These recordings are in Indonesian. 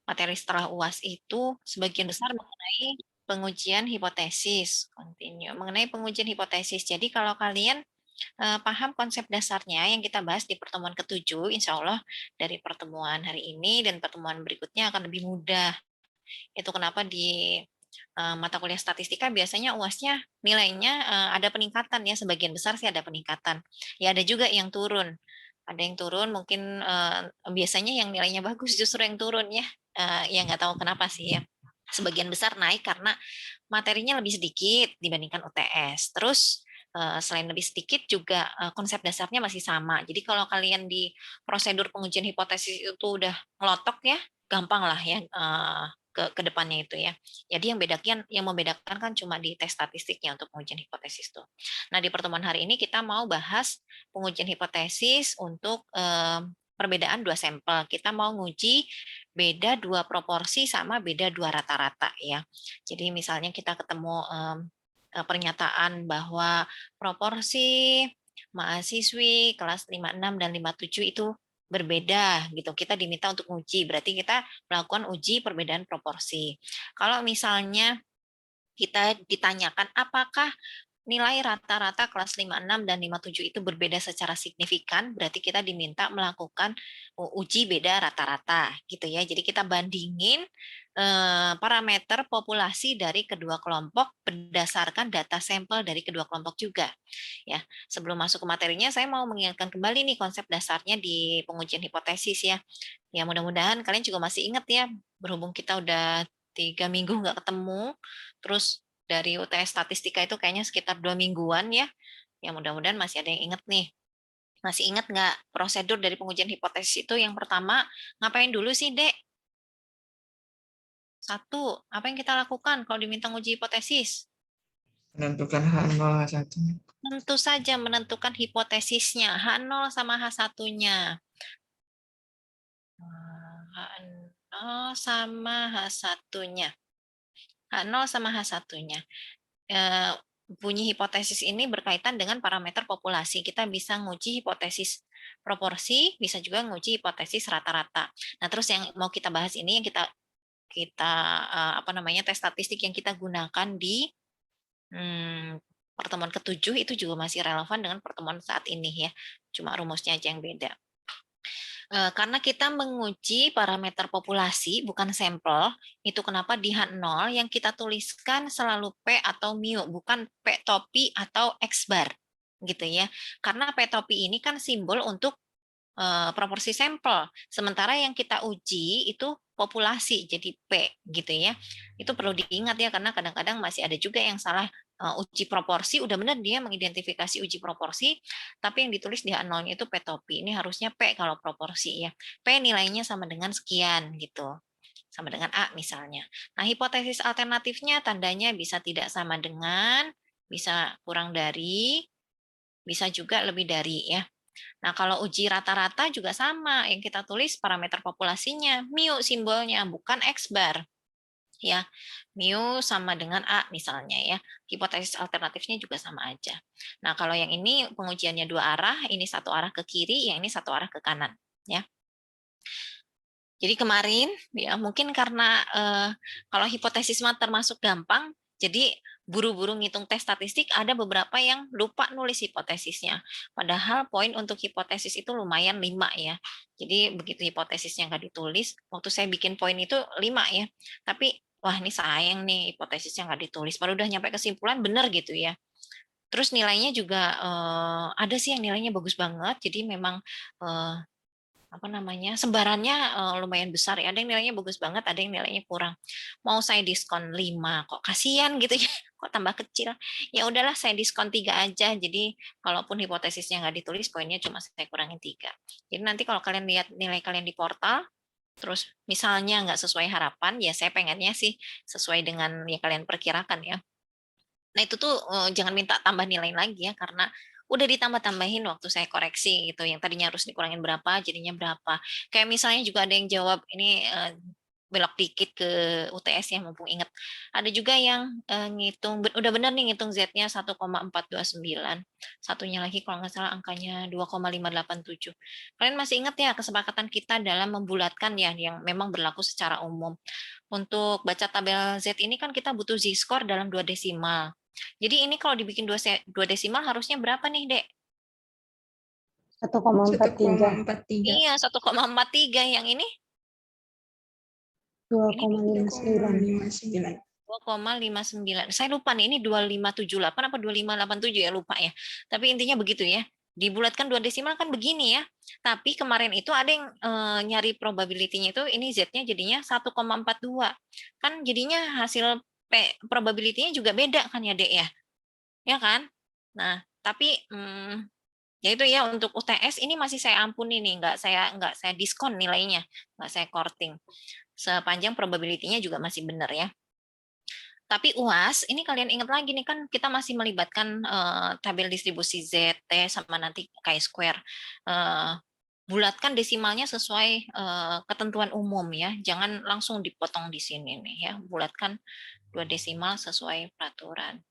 materi setelah UAS itu sebagian besar mengenai pengujian hipotesis, mengenai pengujian hipotesis. Jadi kalau kalian paham konsep dasarnya yang kita bahas di pertemuan ke-7, insya Allah dari pertemuan hari ini dan pertemuan berikutnya akan lebih mudah. Itu kenapa di mata kuliah statistika biasanya UAS-nya nilainya ada peningkatan ya, sebagian besar sih ada peningkatan. Ya ada juga yang turun. Ada yang turun mungkin biasanya yang nilainya bagus justru yang turun ya. Ya nggak tahu kenapa sih ya. Sebagian besar naik karena materinya lebih sedikit dibandingkan UTS. Terus selain lebih sedikit juga konsep dasarnya masih sama. Jadi kalau kalian di prosedur pengujian hipotesis itu udah ngelotok ya, gampang lah ya ke depannya itu ya. Jadi yang membedakan kan cuma di tes statistiknya untuk pengujian hipotesis tuh. Nah, di pertemuan hari ini kita mau bahas pengujian hipotesis untuk perbedaan dua sampel. Kita mau nguji beda dua proporsi sama beda dua rata-rata ya. Jadi misalnya kita ketemu pernyataan bahwa proporsi mahasiswi kelas 56 dan 57 itu berbeda gitu. Kita diminta untuk uji, berarti kita melakukan uji perbedaan proporsi. Kalau misalnya kita ditanyakan apakah nilai rata-rata kelas 56 dan 57 itu berbeda secara signifikan, berarti kita diminta melakukan uji beda rata-rata gitu ya. Jadi kita bandingin parameter populasi dari kedua kelompok berdasarkan data sampel dari kedua kelompok juga. Ya, sebelum masuk ke materinya, saya mau mengingatkan kembali nih konsep dasarnya di pengujian hipotesis ya. Ya mudah-mudahan kalian juga masih ingat ya, berhubung kita udah 3 minggu nggak ketemu, terus dari UTS statistika itu kayaknya sekitar 2 mingguan ya. Ya mudah-mudahan masih ada yang ingat nih. Masih ingat nggak prosedur dari pengujian hipotesis itu yang pertama ngapain dulu sih, Dek? Satu, apa yang kita lakukan kalau diminta uji hipotesis? Menentukan H0, H1. Tentu saja menentukan hipotesisnya, H0 sama H1-nya. H0 sama H1-nya. H0 sama H1-nya. Bunyi hipotesis ini berkaitan dengan parameter populasi. Kita bisa nguji hipotesis proporsi, bisa juga nguji hipotesis rata-rata. Nah, terus yang mau kita bahas ini yang kita kita apa namanya tes statistik yang kita gunakan di pertemuan ke-7 itu juga masih relevan dengan pertemuan saat ini ya. Cuma rumusnya aja yang beda. Karena kita menguji parameter populasi, bukan sampel, itu kenapa di H0 yang kita tuliskan selalu P atau mu, bukan P topi atau X bar, gitu ya. Karena P topi ini kan simbol untuk proporsi sampel. Sementara yang kita uji itu populasi, jadi P gitu ya. Itu perlu diingat ya, karena kadang-kadang masih ada juga yang salah uji proporsi, udah benar dia mengidentifikasi uji proporsi, tapi yang ditulis di H0-nya itu P topi. Ini harusnya P kalau proporsi ya. P nilainya sama dengan sekian gitu. Sama dengan A misalnya. Nah, hipotesis alternatifnya tandanya bisa tidak sama dengan, bisa kurang dari, bisa juga lebih dari ya. Nah, kalau uji rata-rata juga sama, yang kita tulis parameter populasinya, mu simbolnya, bukan X bar. Ya, mu sama dengan A misalnya ya. Hipotesis alternatifnya juga sama aja. Nah, kalau yang ini pengujiannya dua arah, ini satu arah ke kiri, yang ini satu arah ke kanan. Ya. Jadi kemarin ya mungkin karena kalau hipotesis mah termasuk gampang, jadi buru-buru ngitung tes statistik ada beberapa yang lupa nulis hipotesisnya. Padahal poin untuk hipotesis itu lumayan 5 ya. Jadi begitu hipotesisnya nggak ditulis, waktu saya bikin poin itu 5 ya. Tapi wah ini sayang nih hipotesisnya nggak ditulis. Baru udah nyampe kesimpulan benar gitu ya. Terus nilainya juga ada sih yang nilainya bagus banget. Jadi memang apa namanya sebarannya lumayan besar ya. Ada yang nilainya bagus banget, ada yang nilainya kurang. Mau saya diskon 5 kok kasihan gitu ya. Kok tambah kecil. Ya udahlah saya diskon 3 aja. Jadi kalaupun hipotesisnya nggak ditulis, poinnya cuma saya kurangin 3. Jadi nanti kalau kalian lihat nilai kalian di portal, terus misalnya nggak sesuai harapan, ya saya pengennya sih sesuai dengan yang kalian perkirakan ya. Nah, itu tuh jangan minta tambah nilai lagi ya, karena udah ditambah-tambahin waktu saya koreksi gitu. Yang tadinya harus dikurangin berapa, jadinya berapa. Kayak misalnya juga ada yang jawab ini belok dikit ke UTS ya, mumpung ingat. Ada juga yang ngitung, udah benar nih ngitung Z-nya 1,429. Satunya lagi kalau nggak salah angkanya 2,587. Kalian masih ingat ya kesepakatan kita dalam membulatkan ya, yang memang berlaku secara umum. Untuk baca tabel Z ini kan kita butuh Z-score dalam 2 desimal. Jadi ini kalau dibikin 2 desimal harusnya berapa nih, Dek? 1,43. 1,43. Iya, 1,43. Yang ini? Ini 2,59. 2,59. Saya lupa nih, ini 2578 apa 2587 ya, lupa ya. Tapi intinya begitu ya. Dibulatkan 2 desimal kan begini ya. Tapi kemarin itu ada yang nyari probability-nya itu, ini Z-nya jadinya 1,42. Kan jadinya hasil probability-nya juga beda kan ya, Dek ya? Ya kan? Nah, tapi ya itu ya, untuk UTS ini masih saya ampuni nih, nggak saya diskon nilainya, nggak saya korting. Sepanjang probability-nya juga masih benar ya. Tapi UAS, ini kalian ingat lagi nih kan kita masih melibatkan tabel distribusi Z, T, sama nanti chi-square. Bulatkan desimalnya sesuai ketentuan umum ya, jangan langsung dipotong di sini nih ya. Bulatkan 2 desimal sesuai peraturan.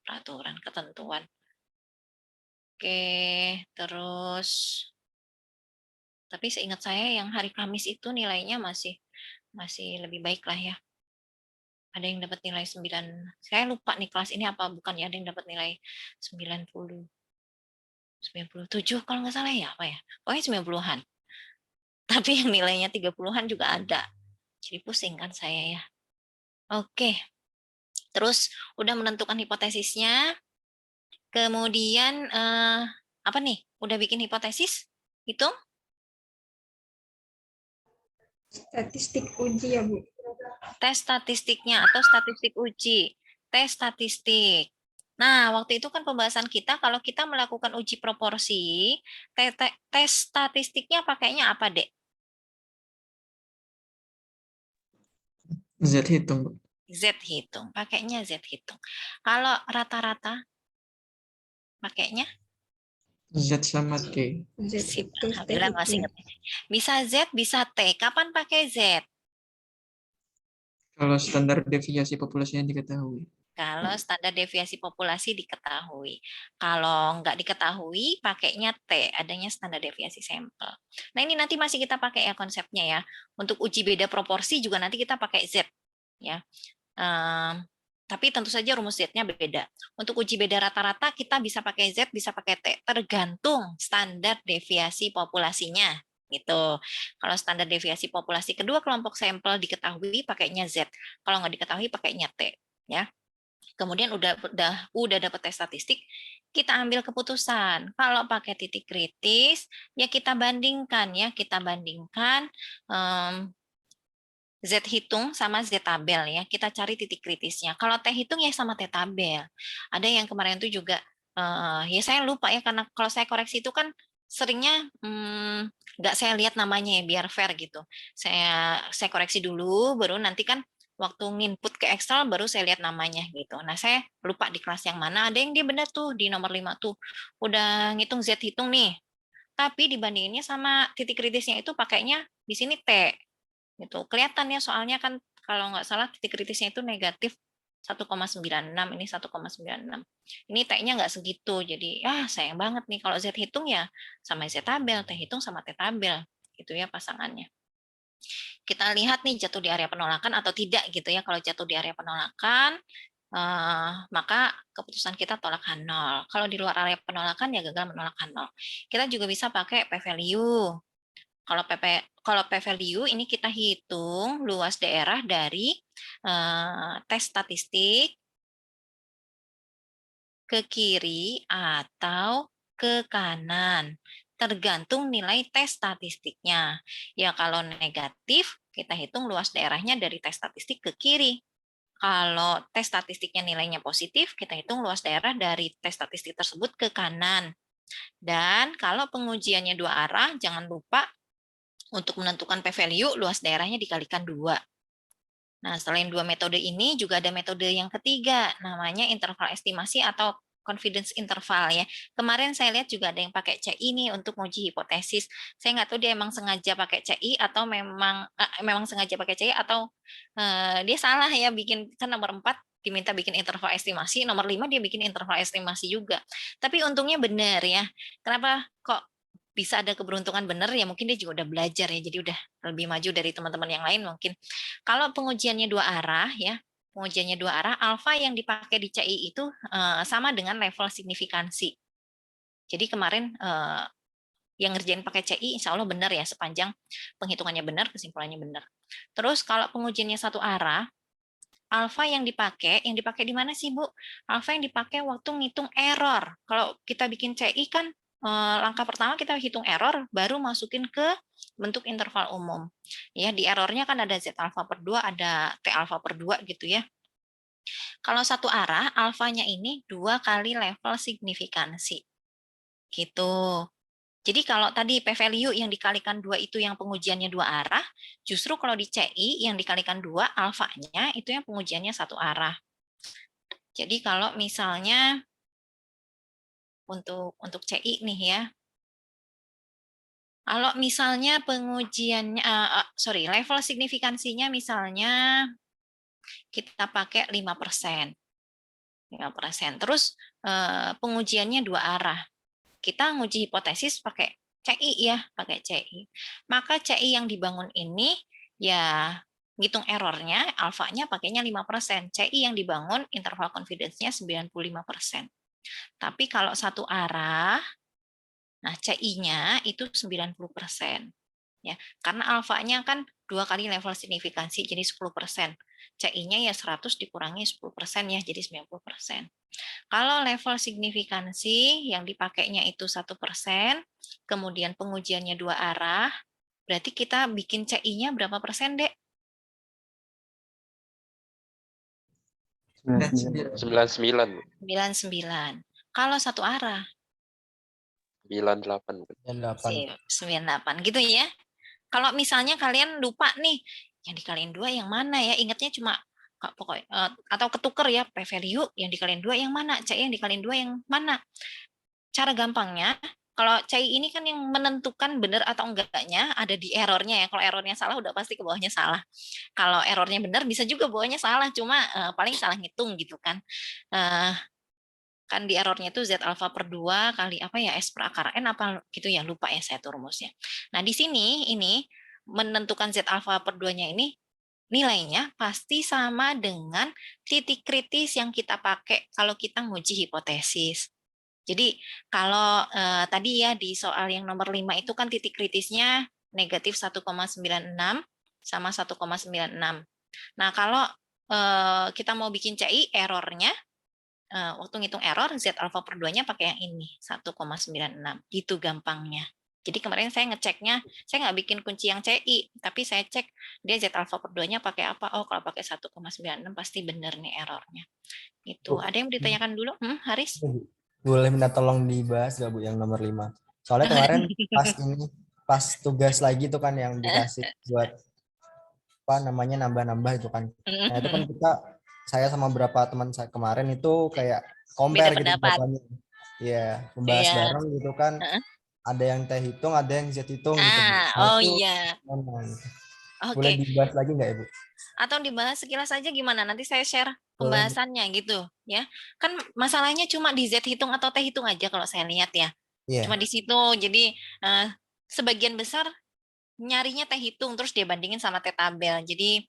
Peraturan, ketentuan. Oke, terus tapi seingat saya yang hari Kamis itu nilainya masih lebih baik lah ya. Ada yang dapat nilai 9. Saya lupa nih kelas ini apa bukan ya, ada yang dapat nilai 90. 97 kalau nggak salah ya, apa ya? Pokoknya 90-an. Tapi yang nilainya 30-an juga ada. Jadi pusing kan saya ya. Oke. Terus udah menentukan hipotesisnya. Kemudian apa nih? Udah bikin hipotesis? Hitung? Statistik uji ya, Bu. Tes statistiknya atau statistik uji. Tes statistik. Nah, waktu itu kan pembahasan kita kalau kita melakukan uji proporsi, tes statistiknya pakainya apa, Dek? Z hitung, Bu. Z hitung. Pakainya Z hitung. Kalau rata-rata pakainya? Z sama T. Z Sip. hitung, T Alhamdulillah masih hitung. ingat. Bisa Z, bisa T. Kapan pakai Z? Kalau standar deviasi populasinya diketahui. Kalau standar deviasi populasi diketahui. Kalau nggak diketahui, pakainya T, adanya standar deviasi sampel. Nah, ini nanti masih kita pakai ya konsepnya ya. Untuk uji beda proporsi juga nanti kita pakai Z. Ya. Tapi tentu saja rumus Z-nya beda. Untuk uji beda rata-rata kita bisa pakai Z, bisa pakai T. Tergantung standar deviasi populasinya. Gitu. Kalau standar deviasi populasi kedua kelompok sampel diketahui, pakainya Z. Kalau nggak diketahui, pakainya T. Ya. Kemudian udah dapat tes statistik, kita ambil keputusan. Kalau pakai titik kritis, ya kita bandingkan Z hitung sama Z tabel ya. Kita cari titik kritisnya. Kalau T hitung ya sama T tabel. Ada yang kemarin itu juga ya saya lupa ya, karena kalau saya koreksi itu kan seringnya nggak saya lihat namanya ya, biar fair gitu. Saya koreksi dulu, baru nanti kan waktu nginput ke Excel baru saya lihat namanya gitu. Nah, saya lupa di kelas yang mana, ada yang dia benar tuh di nomor 5 tuh. Udah ngitung Z hitung nih. Tapi dibandinginnya sama titik kritisnya itu pakainya di sini T. Gitu. Kelihatan ya, soalnya kan kalau nggak salah titik kritisnya itu negatif 1,96, ini 1,96. Ini T-nya nggak segitu, jadi sayang banget nih kalau Z hitung ya sama Z tabel, T hitung sama T tabel, gitu ya pasangannya. Kita lihat nih jatuh di area penolakan atau tidak gitu ya. Kalau jatuh di area penolakan, maka keputusan kita tolak H0. Kalau di luar area penolakan ya gagal menolak H0. Kita juga bisa pakai p-value. Kalau p-value ini kita hitung luas daerah dari tes statistik ke kiri atau ke kanan, tergantung nilai tes statistiknya. Ya kalau negatif, kita hitung luas daerahnya dari tes statistik ke kiri. Kalau tes statistiknya nilainya positif, kita hitung luas daerah dari tes statistik tersebut ke kanan. Dan kalau pengujiannya dua arah, jangan lupa untuk menentukan p-value, luas daerahnya dikalikan 2. Nah, selain dua metode ini, juga ada metode yang ketiga, namanya interval estimasi atau confidence interval ya. Kemarin saya lihat juga ada yang pakai CI nih untuk menguji hipotesis. Saya nggak tahu dia emang sengaja pakai CI atau memang sengaja pakai CI atau dia salah ya bikin, kan nomor 4 diminta bikin interval estimasi, nomor 5 dia bikin interval estimasi juga. Tapi untungnya benar ya. Kenapa kok bisa ada keberuntungan benar ya, mungkin dia juga udah belajar ya, jadi udah lebih maju dari teman-teman yang lain mungkin. Kalau pengujiannya 2 arah ya, pengujiannya 2 arah, alfa yang dipakai di CI itu sama dengan level signifikansi. Jadi kemarin yang ngerjain pakai CI insya Allah benar ya, sepanjang penghitungannya benar, kesimpulannya benar. Terus kalau pengujiannya 1 arah, alfa yang dipakai di mana sih Bu? Alfa yang dipakai waktu ngitung error. Kalau kita bikin CI kan langkah pertama kita hitung error, baru masukin ke bentuk interval umum. Ya, di errornya kan ada Z alfa per 2, ada T alfa per 2 gitu ya. Kalau 1 arah, alfanya ini 2 kali level signifikansi. Gitu. Jadi kalau tadi p-value yang dikalikan 2 itu yang pengujiannya 2 arah, justru kalau di CI yang dikalikan 2, alfanya itu yang pengujiannya 1 arah. Jadi kalau misalnya untuk CI nih ya, kalau misalnya pengujiannya, level signifikansinya misalnya kita pakai 5%. 5%. Terus pengujiannya 2 arah. Kita nguji hipotesis pakai CI ya, pakai CI. Maka CI yang dibangun ini ya ngitung errornya, alfanya pakainya 5%. CI yang dibangun interval confidence-nya 95%. Tapi kalau 1 arah, nah CI-nya itu 90%. Ya, karena alfanya kan 2 kali level signifikansi, jadi 10%. CI-nya ya 100 dikurangi 10% ya, jadi 90%. Kalau level signifikansi yang dipakainya itu 1%, kemudian pengujiannya 2 arah, berarti kita bikin CI-nya berapa persen, Dek? 99. 99. Kalau 1 arah? 98. 98 gitu ya. Kalau misalnya kalian lupa nih, yang dikaliin 2 yang mana ya? Ingatnya cuma pokoknya atau ketuker ya, p-value yang dikaliin 2 yang mana? CI yang dikaliin 2 yang mana? Cara gampangnya, kalau CI ini kan yang menentukan benar atau enggaknya ada di errornya ya. Kalau errornya salah udah pasti ke bawahnya salah. Kalau errornya benar bisa juga bawahnya salah, cuma paling salah ngitung gitu kan. Kan di errornya itu Z alfa per 2 kali apa ya, S per akar N apa gitu ya, lupa ya saya tuh rumusnya. Nah di sini ini menentukan Z alfa per 2-nya ini nilainya pasti sama dengan titik kritis yang kita pakai kalau kita nguji hipotesis. Jadi kalau tadi ya di soal yang nomor 5 itu kan titik kritisnya negatif 1,96 sama 1,96. Nah kalau kita mau bikin CI errornya, waktu ngitung error Z alfa per 2-nya pakai yang ini 1,96 gitu gampangnya. Jadi kemarin saya ngeceknya, saya nggak bikin kunci yang CI, tapi saya cek dia Z alfa per 2-nya pakai apa. Oh kalau pakai 1,96 pasti benar nih errornya. Itu. Ada yang mau ditanyakan dulu, Haris? Boleh minta tolong dibahas gak Bu yang nomor 5? Soalnya kemarin pas tugas lagi tuh kan yang dikasih buat apa namanya nambah-nambah itu kan. Nah itu kan saya sama beberapa teman saya kemarin itu kayak compare gitu jawabannya. Iya, membahas bareng gitu kan. Ada yang T hitung, ada yang Z hitung gitu. Oh iya. Boleh dibahas lagi nggak ya Bu? Atau dibahas sekilas saja gimana? Nanti saya share pembahasannya gitu ya. Kan masalahnya cuma di Z hitung atau T hitung aja kalau saya lihat ya. Cuma di situ. Jadi sebagian besar nyarinya T hitung terus dia bandingin sama T tabel. Jadi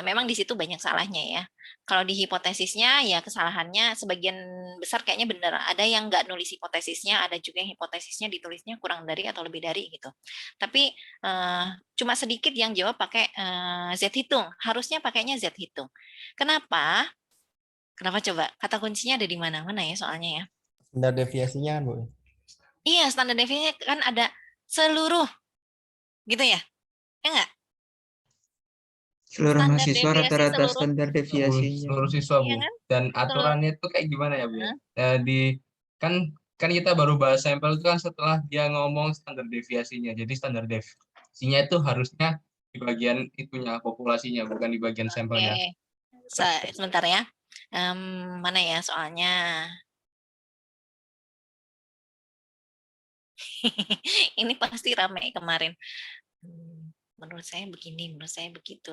memang di situ banyak salahnya ya. Kalau di hipotesisnya ya kesalahannya sebagian besar kayaknya benar. Ada yang nggak nulis hipotesisnya, ada juga yang hipotesisnya ditulisnya kurang dari atau lebih dari gitu. Tapi cuma sedikit yang jawab pakai Z hitung. Harusnya pakainya Z hitung. Kenapa? Kenapa coba? Kata kuncinya ada di mana-mana ya soalnya ya. Standar deviasinya Bu. Iya, standar deviasinya kan ada seluruh gitu ya? Ya enggak? Seluruh mahasiswa rata-rata standar deviasinya. Seluruh siswa Bu. Dan aturannya itu kayak gimana ya Bu? Kan kita baru bahas sampel itu kan setelah dia ngomong standar deviasinya. Jadi standar deviasinya itu harusnya di bagian itunya populasinya, bukan di bagian sampelnya. Sebentar ya. Mana ya soalnya? Ini pasti ramai kemarin. Menurut saya begini, menurut saya begitu.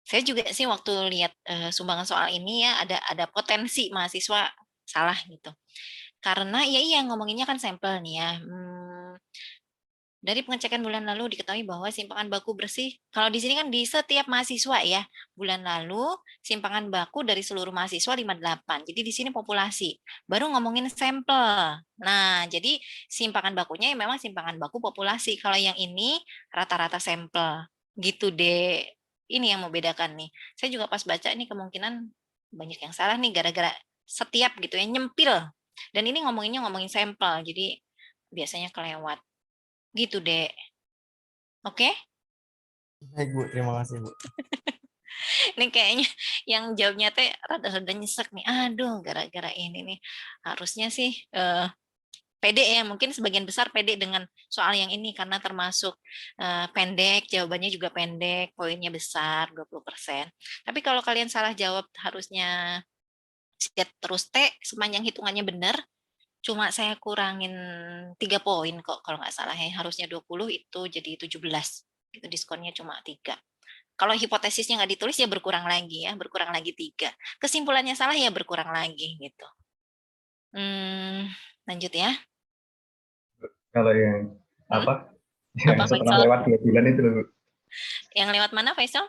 Saya juga sih waktu lihat sumbangan soal ini ya ada potensi mahasiswa salah gitu. Karena iya ngomonginnya kan sampel nih ya. Dari pengecekan bulan lalu diketahui bahwa simpangan baku bersih, kalau di sini kan di setiap mahasiswa ya, bulan lalu simpangan baku dari seluruh mahasiswa 58. Jadi di sini populasi. Baru ngomongin sampel. Nah, jadi simpangan bakunya memang simpangan baku populasi. Kalau yang ini rata-rata sampel. Gitu deh. Ini yang membedakan nih. Saya juga pas baca ini kemungkinan banyak yang salah nih gara-gara setiap gitu ya nyempil. Dan ini ngomongin sampel. Jadi biasanya kelewat. Gitu, Dek. Oke? Baik Bu, terima kasih Bu. Ini kayaknya yang jawabnya teh rada-rada nyesek nih. Aduh, gara-gara ini nih. Harusnya sih pede ya. Mungkin sebagian besar pede dengan soal yang ini karena termasuk pendek, jawabannya juga pendek, poinnya besar, 20%. Tapi kalau kalian salah jawab harusnya set terus T sepanjang hitungannya benar. Cuma saya kurangin 3 poin kok kalau nggak salah ya. Harusnya 20 itu jadi 17. Itu diskonnya cuma 3. Kalau hipotesisnya nggak ditulis ya berkurang lagi ya, berkurang lagi 3. Kesimpulannya salah ya berkurang lagi gitu. Lanjut ya. Kalau yang apa? Yang Apa, setelah Faisal? lewat 2 bulan itu loh, Bu. Yang lewat mana, Faisal?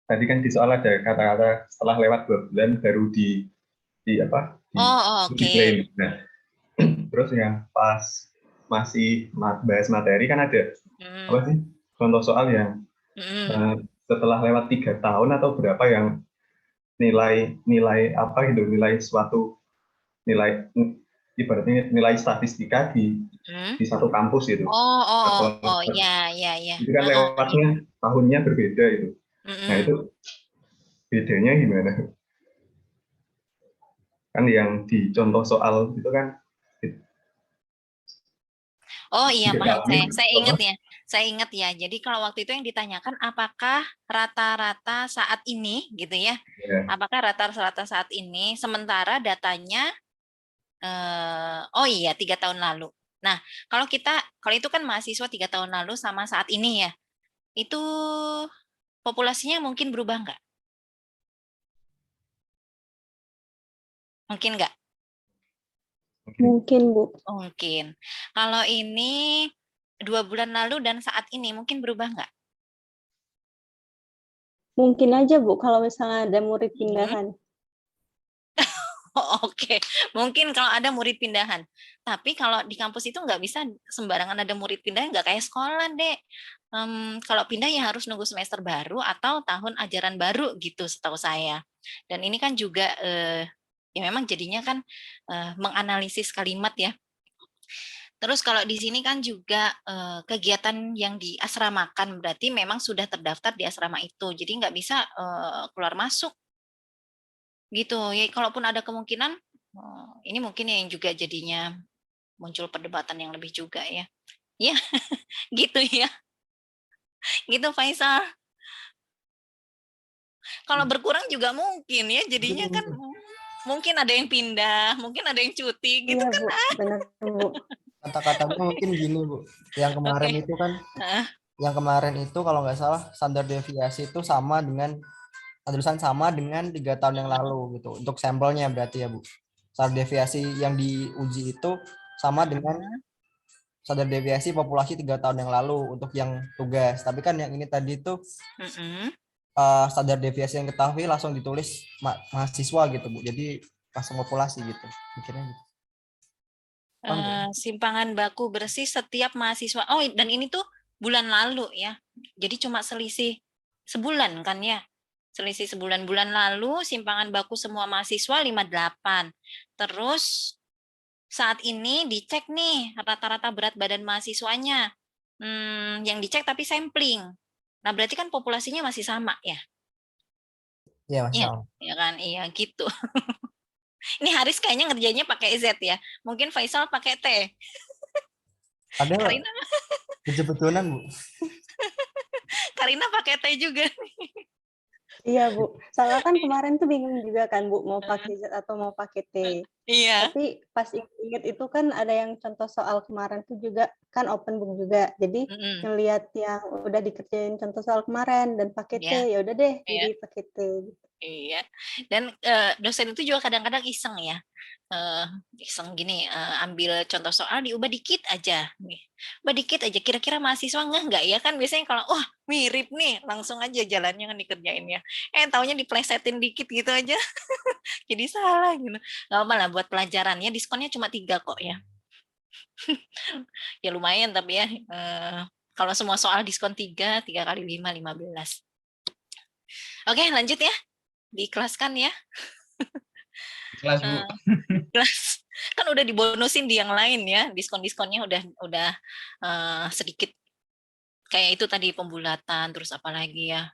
Tadi kan di soal ada kata-kata setelah lewat 2 bulan baru di apa? Oh, oke. Diklaim. Nah, terus yang pas masih bahas materi kan ada apa sih? Contoh soal yang setelah lewat 3 tahun atau berapa yang nilai apa gitu, nilai suatu nilai ibaratnya nilai statistika di satu kampus gitu. Ya. Itu kan lewatnya tahunnya berbeda itu. Nah itu bedanya gimana? Kan yang di contoh soal itu kan. Oh iya, paham saya. Saya ingat ya. Jadi kalau waktu itu yang ditanyakan apakah rata-rata saat ini gitu ya? Apakah rata-rata saat ini sementara datanya 3 tahun lalu. Nah, kalau itu kan mahasiswa 3 tahun lalu sama saat ini ya. Itu populasinya mungkin berubah nggak? Mungkin nggak? Mungkin, Bu. Mungkin. Kalau ini 2 bulan lalu dan saat ini mungkin berubah nggak? Mungkin aja, Bu, kalau misalnya ada murid pindahan. Oke. Mungkin kalau ada murid pindahan. Tapi kalau di kampus itu nggak bisa sembarangan ada murid pindahan, nggak kayak sekolah, Dek. Kalau pindah ya harus nunggu semester baru atau tahun ajaran baru gitu setahu saya. Dan ini kan juga ya memang jadinya kan menganalisis kalimat ya. Terus kalau di sini kan juga kegiatan yang diasramakan berarti memang sudah terdaftar di asrama itu. Jadi nggak bisa keluar masuk gitu ya. Kalaupun ada kemungkinan ini mungkin yang juga jadinya muncul perdebatan yang lebih juga ya. Ya, gitu ya. Gitu Faisal. Kalau berkurang juga mungkin ya, jadinya kan mungkin ada yang pindah, mungkin ada yang cuti gitu kan. Bu, benar, Bu. Kata-katanya mungkin gini Bu, yang kemarin itu kan, yang kemarin itu kalau nggak salah standar deviasi itu sama dengan tulisan sama dengan 3 tahun yang lalu gitu. Untuk sampelnya berarti ya Bu. Standar deviasi yang diuji itu sama dengan standar deviasi populasi 3 tahun yang lalu untuk yang tugas. Tapi kan yang ini tadi itu standar deviasi yang ketahui langsung ditulis mahasiswa gitu Bu. Jadi langsung populasi gitu. Mikirnya gitu. Simpangan baku bersih setiap mahasiswa. Oh, dan ini tuh bulan lalu ya. Jadi cuma selisih sebulan kan ya. Selisih sebulan. Bulan lalu simpangan baku semua mahasiswa 58. Terus saat ini dicek nih rata-rata berat badan mahasiswanya. Yang dicek tapi sampling. Nah, berarti kan populasinya masih sama ya? Iya, Mas. Ya kan? Iya, gitu. Ini Haris kayaknya ngerjainnya pakai Z ya. Mungkin Faisal pakai T. Ada Karina betul-betulan Bu. Karina pakai T juga. Iya, Bu. Soalnya kan kemarin tuh bingung juga kan, Bu, mau pakai Z atau mau pakai T. Iya. Tapi pas inget itu kan ada yang contoh soal kemarin tuh juga kan open book juga. Jadi ngelihat yang udah dikerjain contoh soal kemarin dan pakai T, Iya. ya udah deh Iya. jadi pakai T. Iya. Dan dosen itu juga kadang-kadang iseng ya. Iseng gini, ambil contoh soal diubah dikit aja. Ubah dikit aja, kira-kira mahasiswa nggak ya? Kan biasanya kalau, wah mirip nih, langsung aja jalannya kan dikerjainnya. Taunya diplesetin dikit gitu aja. Jadi salah gitu. Gak apa lah, buat pelajarannya diskonnya cuma 3 kok ya. Ya lumayan tapi ya. Kalau semua soal diskon 3 kali 5, 15. Oke, lanjut ya. Diikhlaskan ya. Kelas Bu. Kelas kan udah dibonusin di yang lain ya, diskon-diskonnya udah sedikit kayak itu tadi pembulatan, terus apa lagi ya,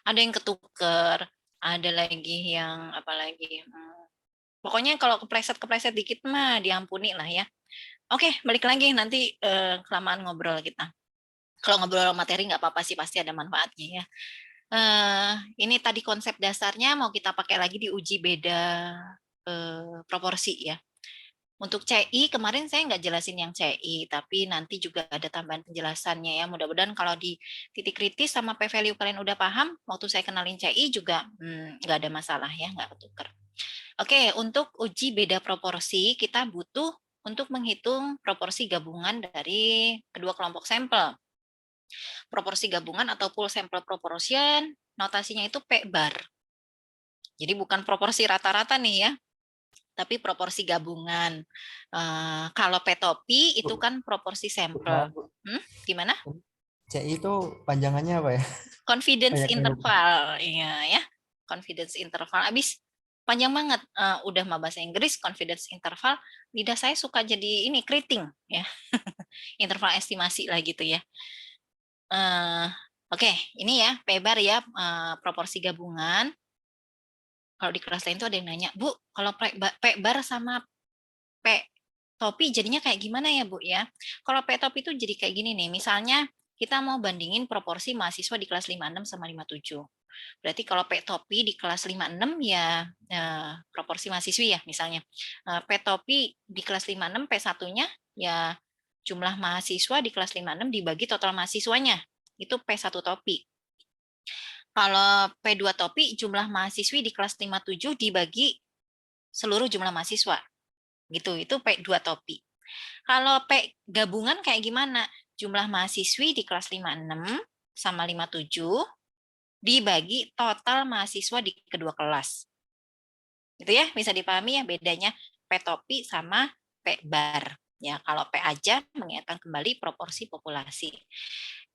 ada yang ketuker, ada lagi yang apa lagi, pokoknya kalau kepleset dikit mah diampuni lah ya. Oke, balik lagi nanti kelamaan ngobrol kita. Kalau ngobrol materi nggak apa-apa sih, pasti ada manfaatnya ya. Ini tadi konsep dasarnya mau kita pakai lagi di uji beda proporsi ya. Untuk CI kemarin saya nggak jelasin yang CI, tapi nanti juga ada tambahan penjelasannya ya. Mudah-mudahan kalau di titik kritis sama P-value kalian udah paham, waktu saya kenalin CI juga nggak ada masalah ya, nggak ketukar. Oke, untuk uji beda proporsi kita butuh untuk menghitung proporsi gabungan dari kedua kelompok sampel. Proporsi gabungan atau pool sample proportion, notasinya itu P bar. Jadi bukan proporsi rata-rata nih ya, tapi proporsi gabungan. Kalau P topi itu kan proporsi sampel. Gimana? CI itu panjangannya apa ya? Confidence interval, iya ya. Confidence interval. Abis panjang banget. Udah mah bahasa Inggris, confidence interval. Lidah saya suka jadi ini keriting ya. Interval estimasi lah gitu ya. Oke, ini ya P bar ya, proporsi gabungan. Kalau di kelas lain tuh ada yang nanya, Bu, kalau P bar sama P topi jadinya kayak gimana ya, Bu ya? Kalau P topi itu jadi kayak gini nih, misalnya kita mau bandingin proporsi mahasiswa di kelas 56 sama 57. Berarti kalau P topi di kelas 56 ya proporsi mahasiswi ya misalnya. P topi di kelas 56 P1-nya ya jumlah mahasiswa di kelas 56 dibagi total mahasiswanya. Itu P1 topi. Kalau P2 topi jumlah mahasiswi di kelas 57 dibagi seluruh jumlah mahasiswa. Gitu, itu P2 topi. Kalau P gabungan kayak gimana? Jumlah mahasiswi di kelas 56 sama 57 dibagi total mahasiswa di kedua kelas. Itu ya, bisa dipahami ya bedanya P topi sama P bar. Ya, kalau P aja mengingatkan kembali proporsi populasi.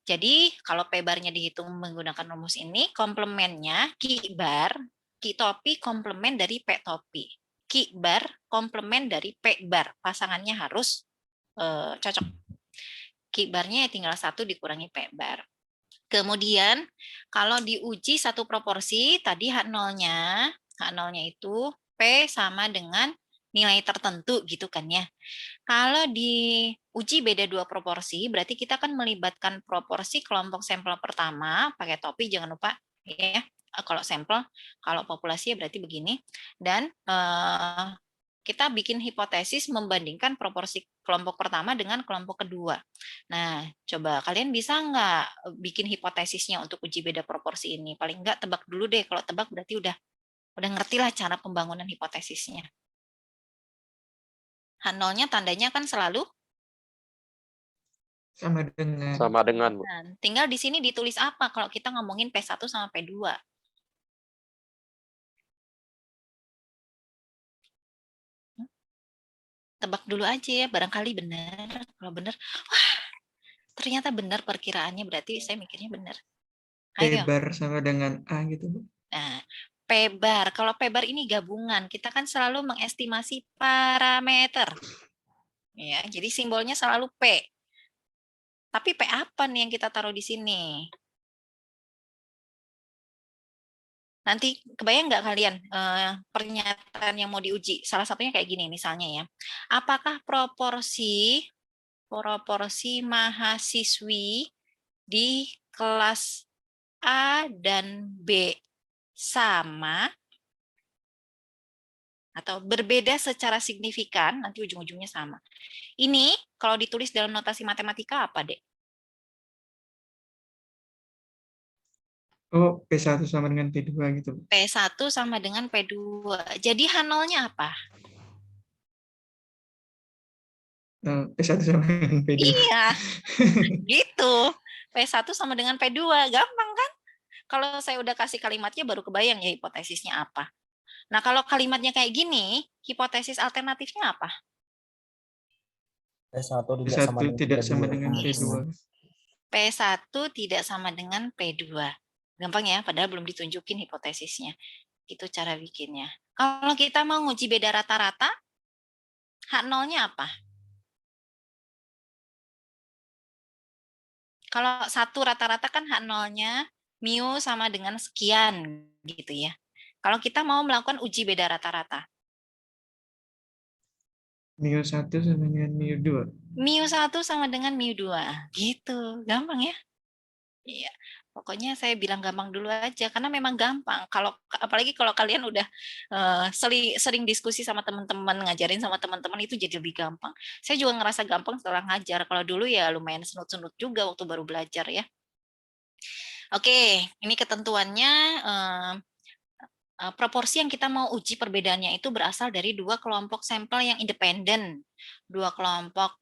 Jadi, kalau P barnya dihitung menggunakan rumus ini, komplemennya Q bar, Q topi komplemen dari P topi. Q bar komplemen dari P bar. Pasangannya harus cocok. Q barnya tinggal 1 dikurangi P bar. Kemudian, kalau diuji satu proporsi, tadi H0-nya itu P sama dengan nilai tertentu gitu kan ya. Kalau diuji beda dua proporsi, berarti kita akan melibatkan proporsi kelompok sampel pertama, pakai topi jangan lupa ya. Kalau sampel, kalau populasi berarti begini. Dan kita bikin hipotesis membandingkan proporsi kelompok pertama dengan kelompok kedua. Nah, coba kalian bisa nggak bikin hipotesisnya untuk uji beda proporsi ini? Paling nggak tebak dulu deh. Kalau tebak berarti udah ngerti lah cara pembangunan hipotesisnya. H0-nya tandanya kan selalu sama dengan. Bu. Tinggal di sini ditulis apa kalau kita ngomongin P1 sama P2. Tebak dulu aja ya, barangkali benar. Kalau benar, wah, ternyata benar perkiraannya, berarti saya mikirnya benar. Ayo. P bar sama dengan A gitu, Bu. Nah, P bar. Kalau P bar ini gabungan, kita kan selalu mengestimasi parameter. Ya, jadi simbolnya selalu P. Tapi P apa nih yang kita taruh di sini? Nanti kebayang nggak kalian pernyataan yang mau diuji? Salah satunya kayak gini misalnya ya. Apakah proporsi mahasiswi di kelas A dan B sama atau berbeda secara signifikan, nanti ujung-ujungnya sama. Ini kalau ditulis dalam notasi matematika apa, Dek? Oh, P1 sama dengan P2 gitu. P1 sama dengan P2. Jadi H0-nya apa? P1 sama dengan P2. Iya, gitu. P1 sama dengan P2. Gampang kan? Kalau saya udah kasih kalimatnya baru kebayang ya hipotesisnya apa. Nah, kalau kalimatnya kayak gini, hipotesis alternatifnya apa? P1 tidak P1 sama dengan tidak P2. sama dengan P2. P1 tidak sama dengan P2. Gampang ya, padahal belum ditunjukin hipotesisnya. Itu cara bikinnya. Kalau kita mau nguji beda rata-rata, H0-nya apa? Kalau satu rata-rata kan H0-nya mu sama dengan sekian gitu ya. Kalau kita mau melakukan uji beda rata-rata, mu1 sama dengan mu2. mu1 sama dengan mu2. Gitu, gampang ya? Iya. Pokoknya saya bilang gampang dulu aja karena memang gampang. Kalau apalagi kalau kalian udah sering diskusi sama teman-teman, ngajarin sama teman-teman itu jadi lebih gampang. Saya juga ngerasa gampang setelah ngajar. Kalau dulu ya lumayan senut-senut juga waktu baru belajar ya. Oke, ini ketentuannya proporsi yang kita mau uji perbedaannya itu berasal dari dua kelompok sampel yang independen, dua kelompok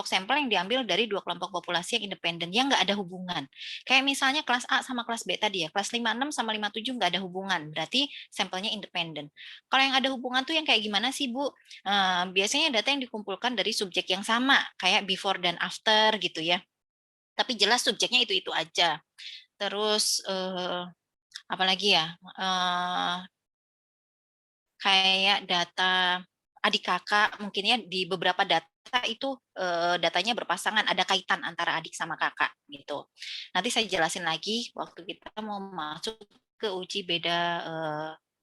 sampel yang diambil dari dua kelompok populasi yang independen yang nggak ada hubungan. Kayak misalnya kelas A sama kelas B tadi ya, kelas 56 sama 57 nggak ada hubungan, berarti sampelnya independen. Kalau yang ada hubungan tuh yang kayak gimana sih Bu? Biasanya data yang dikumpulkan dari subjek yang sama, kayak before dan after gitu ya. Tapi jelas subjeknya itu aja. Terus apalagi ya, kayak data adik kakak mungkin ya di beberapa data itu datanya berpasangan, ada kaitan antara adik sama kakak gitu. Nanti saya jelasin lagi waktu kita mau masuk ke uji beda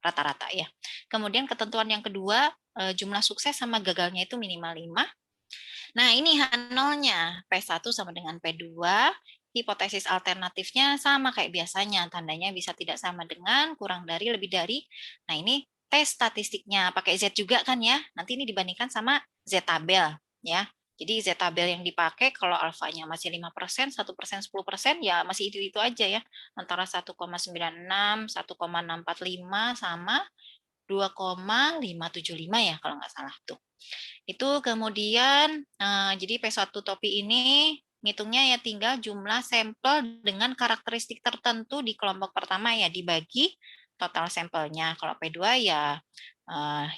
rata-rata ya. Kemudian ketentuan yang kedua, jumlah sukses sama gagalnya itu minimal 5. Nah, ini H0-nya, P1 sama dengan P2, hipotesis alternatifnya sama kayak biasanya, tandanya bisa tidak sama dengan, kurang dari, lebih dari. Nah, ini tes statistiknya, pakai Z juga kan ya, nanti ini dibandingkan sama Z tabel ya. Jadi Z tabel yang dipakai kalau alfanya masih 5%, 1%, 10%, ya masih itu-itu aja ya, antara 1,96, 1,645 sama 2,575 ya kalau nggak salah tuh. Itu kemudian jadi P1 topi ini ngitungnya ya tinggal jumlah sampel dengan karakteristik tertentu di kelompok pertama ya dibagi total sampelnya. Kalau P2 ya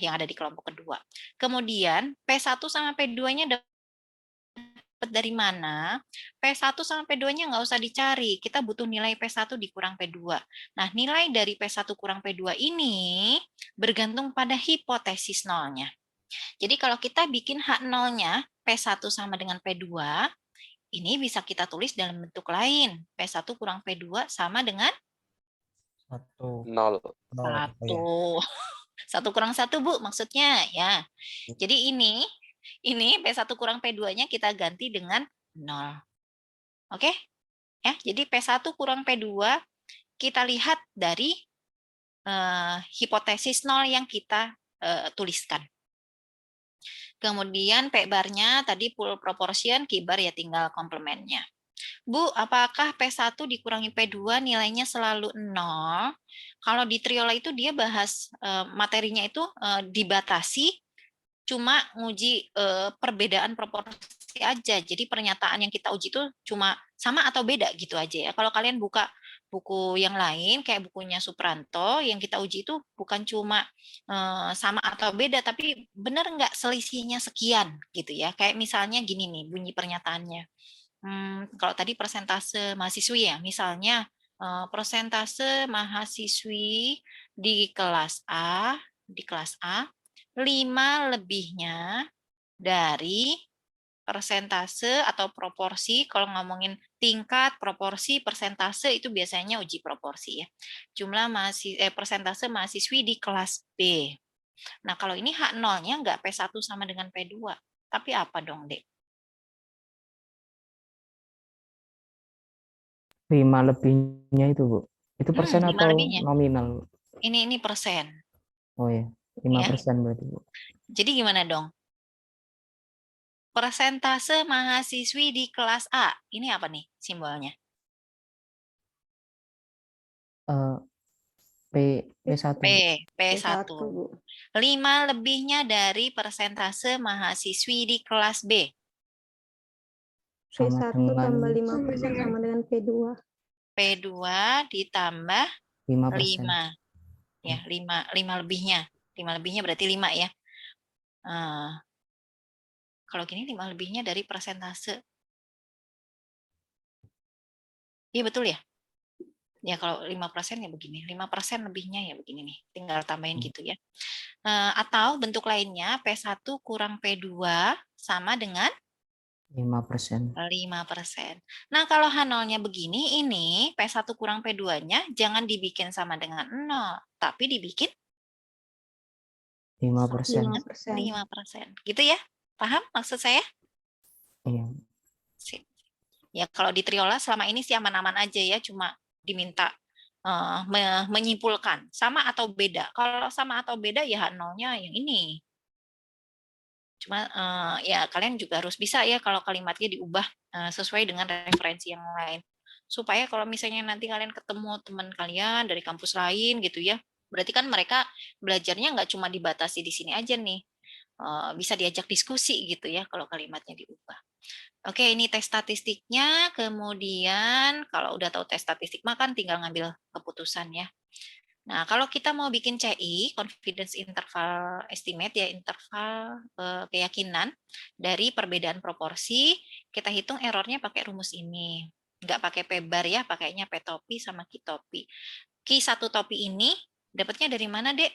yang ada di kelompok kedua. Kemudian P1 sama P2-nya dapat dari mana? P1 sama P2-nya nggak usah dicari. Kita butuh nilai P1 dikurang P2. Nah, nilai dari P1 kurang P2 ini bergantung pada hipotesis nolnya. Jadi kalau kita bikin H0-nya P1 sama dengan P2, ini bisa kita tulis dalam bentuk lain. P1 kurang P2 sama dengan 1. 0. 1. 1 kurang 1, Bu, maksudnya ya. Jadi ini P1 kurang P2-nya kita ganti dengan 0. Oke? Ya, jadi P1 kurang P2 kita lihat dari hipotesis 0 yang kita tuliskan. Kemudian P barnya tadi full proportion, Q bar ya tinggal komplemennya. Bu, apakah P1 dikurangi P2 nilainya selalu 0? Kalau di Triola itu dia bahas materinya itu dibatasi cuma nguji perbedaan proporsi aja. Jadi pernyataan yang kita uji itu cuma sama atau beda gitu aja ya. Kalau kalian buka buku yang lain kayak bukunya Supranto, yang kita uji itu bukan cuma sama atau beda, tapi benar nggak selisihnya sekian gitu ya. Kayak misalnya gini nih bunyi pernyataannya. Kalau tadi persentase mahasiswi ya, misalnya persentase mahasiswi di kelas A 5 lebihnya dari persentase atau proporsi. Kalau ngomongin tingkat, proporsi, persentase itu biasanya uji proporsi ya. Jumlah persentase mahasiswi di kelas B. Nah, kalau ini H0-nya nggak P1 sama dengan P2. Tapi apa dong, Dek? 5 lebihnya itu, Bu. Itu persen 5 atau lebihnya. nominal, Bu? Ini persen. Oh ya, Ya. 5% berarti, Bu. Jadi gimana dong? Persentase mahasiswi di kelas A. Ini apa nih simbolnya? P1, Bu. P1. Bu. 5 lebihnya dari persentase mahasiswi di kelas B. Sama P1 dengan tambah 5% sama dengan P2. P2 ditambah 5%. 5. Ya, 5 lebihnya. 5 lebihnya berarti 5 ya. Kalau gini 5 lebihnya dari persentase. Iya betul ya? Ya kalau 5% ya begini. 5% lebihnya ya begini nih. Tinggal tambahin gitu ya. Atau bentuk lainnya P1 kurang P2 sama dengan 5%. 5%. Nah, kalau H0-nya begini, ini P1 kurang P2-nya jangan dibikin sama dengan 0, tapi dibikin 5%. 5%. Gitu ya? Paham maksud saya? Iya. Sip. Ya, kalau di Triola selama ini sih aman-aman aja ya, cuma diminta menyimpulkan sama atau beda. Kalau sama atau beda ya H0-nya yang ini. Cuma ya kalian juga harus bisa ya kalau kalimatnya diubah sesuai dengan referensi yang lain. Supaya kalau misalnya nanti kalian ketemu teman kalian dari kampus lain gitu ya, berarti kan mereka belajarnya nggak cuma dibatasi di sini aja nih. Bisa diajak diskusi gitu ya kalau kalimatnya diubah. Oke, ini tes statistiknya. Kemudian kalau udah tahu tes statistik mah kan tinggal ngambil keputusan ya. Nah, kalau kita mau bikin CI, confidence interval estimate ya, interval keyakinan dari perbedaan proporsi, kita hitung errornya pakai rumus ini. Nggak pakai P-bar ya, pakainya P-topi sama Q-topi. Q1 topi ini dapatnya dari mana, Dek?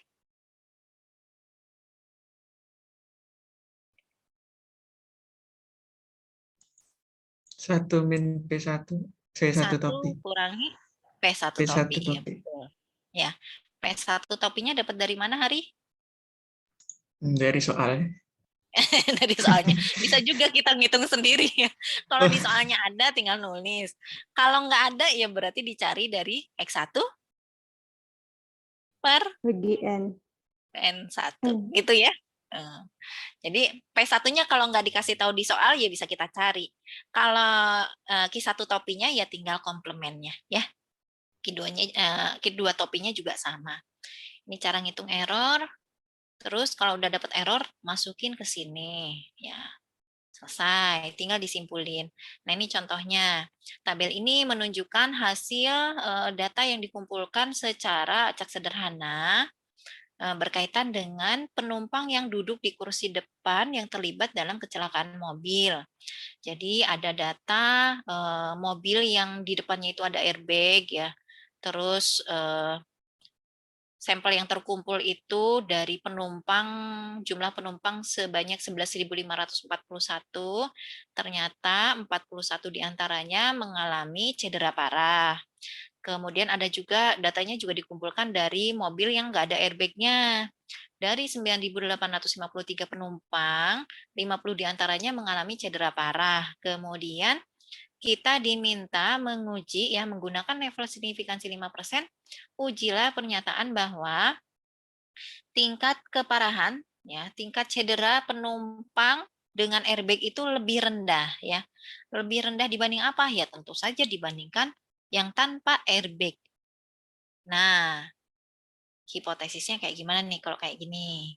1 min P1, C1 topi. Kurangi P1 P1 topi. Ya, topi. betul. Ya, P1 topinya dapat dari mana, Hari? Dari soalnya. Dari soalnya. Bisa juga kita ngitung sendiri ya. Kalau di soalnya ada, tinggal nulis. Kalau nggak ada, ya berarti dicari dari X1 per Bagi N. N1. Gitu ya. Jadi P1-nya kalau nggak dikasih tahu di soal, ya bisa kita cari. Kalau Q1 topinya, ya tinggal komplemennya. Ya. Q2 topinya juga sama. Ini cara ngitung error. Terus kalau udah dapat error, masukin ke sini. Ya. Selesai, tinggal disimpulin. Nah, ini contohnya. Tabel ini menunjukkan hasil data yang dikumpulkan secara acak sederhana berkaitan dengan penumpang yang duduk di kursi depan yang terlibat dalam kecelakaan mobil. Jadi ada data mobil yang di depannya itu ada airbag ya. Terus sampel yang terkumpul itu dari jumlah penumpang sebanyak 11.541, ternyata 41 diantaranya mengalami cedera parah. Kemudian ada juga datanya juga dikumpulkan dari mobil yang nggak ada airbag-nya. Dari 9.853 penumpang, 50 diantaranya mengalami cedera parah. Kemudian kita diminta menguji ya menggunakan level signifikansi 5%, ujilah pernyataan bahwa tingkat keparahan ya, tingkat cedera penumpang dengan airbag itu lebih rendah ya. Lebih rendah dibanding apa? Ya tentu saja dibandingkan yang tanpa airbag. Nah, hipotesisnya kayak gimana nih kalau kayak gini?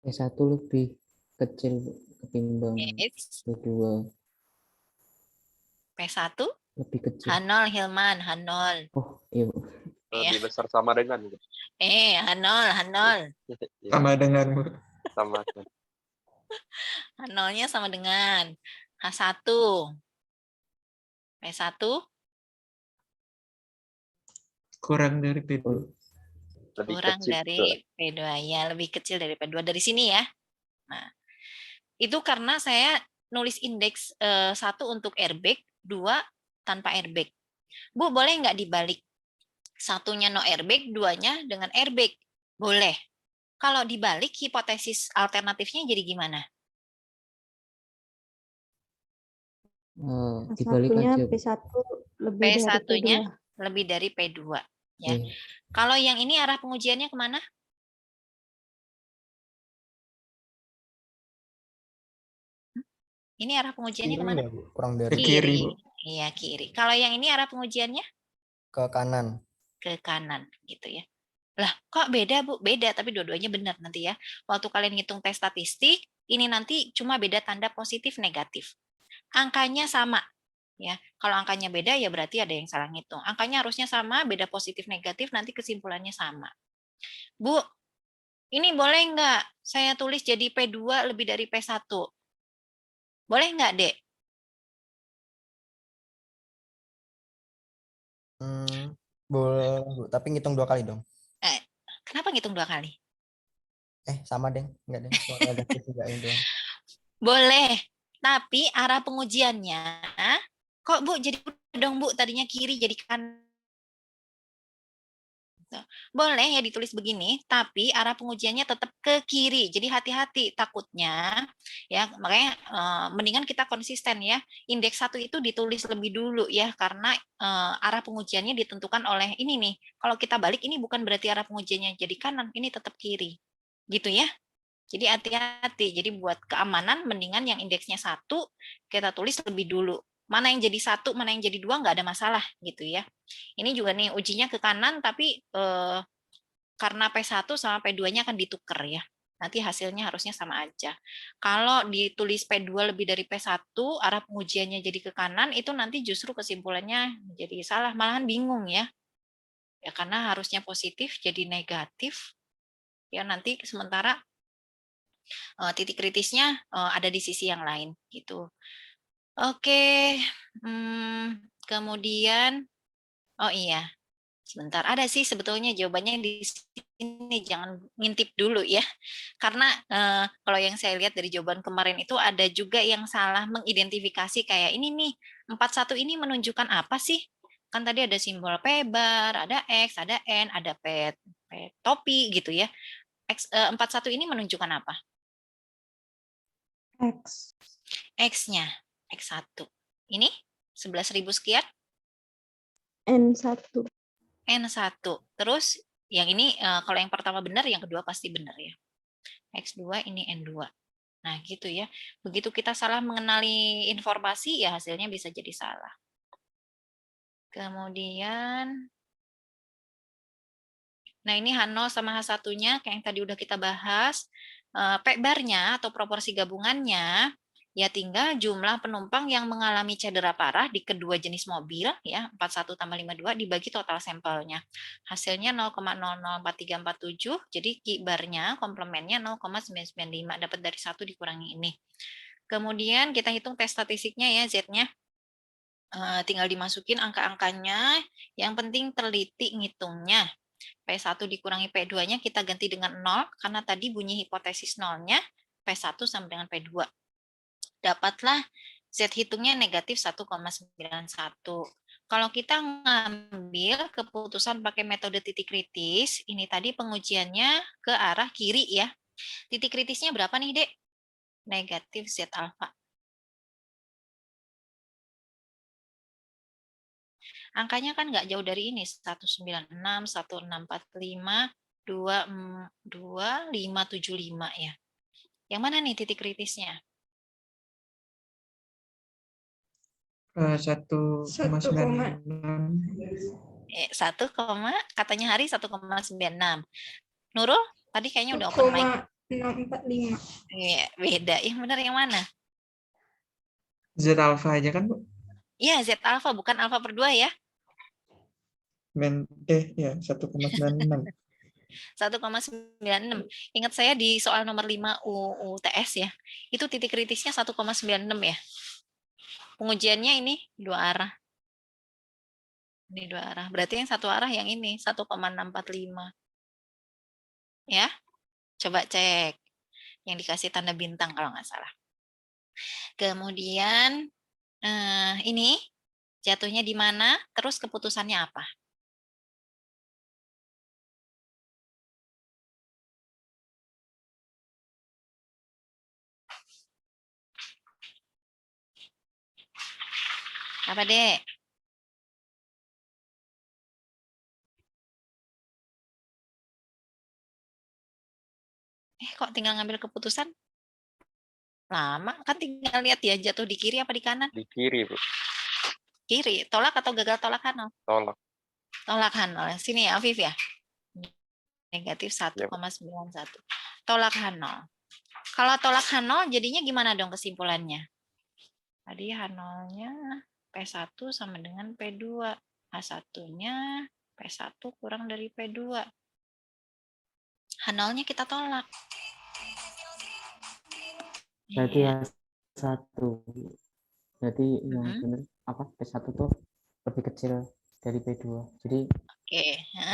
P1 lebih kecil ketimbang P2. P1 lebih kecil. H0 Hilman, H0. Oh, iya, Bu. Lebih besar sama dengan. H0. Sama dengan, Bu. Sama dengan. H0-nya sama dengan H1. P1 kurang dari P2. Kurang dari P2 ya, lebih kecil dari P2 dari sini ya. Nah, itu karena saya nulis indeks 1 untuk airbag, 2 tanpa airbag. Bu, boleh nggak dibalik? 1-nya no airbag, 2-nya dengan airbag. Boleh. Kalau dibalik, hipotesis alternatifnya jadi gimana? Dibalik Satunya aja. P1 lebih dari P1-nya P2. lebih dari P2. Ya. Oke. Kalau yang ini arah pengujiannya kemana? Ini arah pengujiannya Kiri kemana? nggak, Bu? Kurang dari Ke kiri, Bu. Iya, kiri. Kalau yang ini arah pengujiannya ke kanan. ke kanan, gitu ya. Lah, kok beda, Bu? Beda, tapi dua-duanya benar nanti ya. Waktu kalian ngitung tes statistik, ini nanti cuma beda tanda positif negatif. Angkanya sama, ya. Kalau angkanya beda, ya berarti ada yang salah ngitung. Angkanya harusnya sama, beda positif negatif, nanti kesimpulannya sama. Bu, ini boleh nggak saya tulis jadi P2 lebih dari P1? Boleh nggak, Dek? Boleh, Bu. Tapi ngitung 2 kali dong. Kenapa ngitung 2 kali? Sama deh. Enggak deh. Soalnya ada ketiga ini doang. Boleh, tapi arah pengujiannya, kok Bu jadi dong Bu, tadinya kiri jadi kanan. Boleh ya ditulis begini, tapi arah pengujiannya tetap ke kiri. Jadi hati-hati, takutnya ya, makanya mendingan kita konsisten ya. Indeks 1 itu ditulis lebih dulu ya, karena arah pengujiannya ditentukan oleh ini nih. Kalau kita balik, ini bukan berarti arah pengujiannya jadi kanan, ini tetap kiri. Gitu ya. Jadi hati-hati. Jadi buat keamanan, mendingan yang indeksnya 1 kita tulis lebih dulu. Mana yang jadi 1, mana yang jadi 2 nggak ada masalah gitu ya. Ini juga nih ujinya ke kanan, tapi karena P1 sama P2-nya akan ditukar ya. Nanti hasilnya harusnya sama aja. Kalau ditulis P2 lebih dari P1, arah pengujiannya jadi ke kanan, itu nanti justru kesimpulannya jadi salah, malahan bingung ya. Ya karena harusnya positif jadi negatif. Ya nanti sementara titik kritisnya ada di sisi yang lain gitu. Oke, kemudian oh iya, sebentar ada sih sebetulnya jawabannya di sini, jangan ngintip dulu ya. Karena kalau yang saya lihat dari jawaban kemarin itu ada juga yang salah mengidentifikasi kayak ini nih, 41 ini menunjukkan apa sih? Kan tadi ada simbol P bar, ada X, ada N, ada P topi gitu ya. 41 ini menunjukkan apa? X. X-nya, X1. Ini 11.000 sekian? N1. N1. Terus yang ini kalau yang pertama benar, yang kedua pasti benar ya. X2 ini N2. Nah gitu ya. Begitu kita salah mengenali informasi, ya hasilnya bisa jadi salah. Kemudian, nah ini H0 sama H1-nya, kayak yang tadi udah kita bahas. P-barnya atau proporsi gabungannya, ya tinggal jumlah penumpang yang mengalami cedera parah di kedua jenis mobil, ya 41 tambah 52 dibagi total sampelnya. Hasilnya 0,004347, jadi Q-barnya, komplemennya 0,995, dapat dari 1 dikurangi ini. Kemudian kita hitung tes statistiknya ya, Z-nya. Tinggal dimasukin angka-angkanya, yang penting teliti ngitungnya. P1 dikurangi P2-nya kita ganti dengan 0, karena tadi bunyi hipotesis 0-nya, P1 sama dengan P2. Dapatlah Z hitungnya negatif 1,91. Kalau kita ngambil keputusan pakai metode titik kritis, ini tadi pengujiannya ke arah kiri ya. Titik kritisnya berapa nih, Dek? Negatif Z alfa. Angkanya kan nggak jauh dari ini, 196, 1645, 2575 ya. Yang mana nih titik kritisnya? 1,96. 1, katanya Hari 1,96. Nurul, tadi kayaknya udah open mic. 645. Iya, beda. Yang benar yang mana? Z alfa aja kan, Bu? Iya, Z alfa, bukan alfa per 2 ya. Ya, 1,96. 1,96. Ingat saya di soal nomor 5 UTS ya, itu titik kritisnya 1,96 ya. Pengujiannya ini 2 arah. Ini 2 arah. Berarti yang satu arah yang ini 1,645. Ya, coba cek. Yang dikasih tanda bintang kalau nggak salah. Kemudian ini jatuhnya di mana, terus keputusannya apa? Apa, Dek? Kok tinggal ngambil keputusan? Lama, kan tinggal lihat ya jatuh di kiri apa di kanan? Di kiri, Bu. Kiri, tolak atau gagal tolak Hanol? Tolak. Tolak Hanol. Sini ya, Afif ya. Negatif 1,91. Tolak Hanol. Kalau tolak Hanol jadinya gimana dong kesimpulannya? Tadi H0-nya P1 sama dengan P2. H1-nya P1 kurang dari P2. H0-nya kita tolak. Berarti H1. Berarti yang benar apa? P1 tuh lebih kecil dari P2. Jadi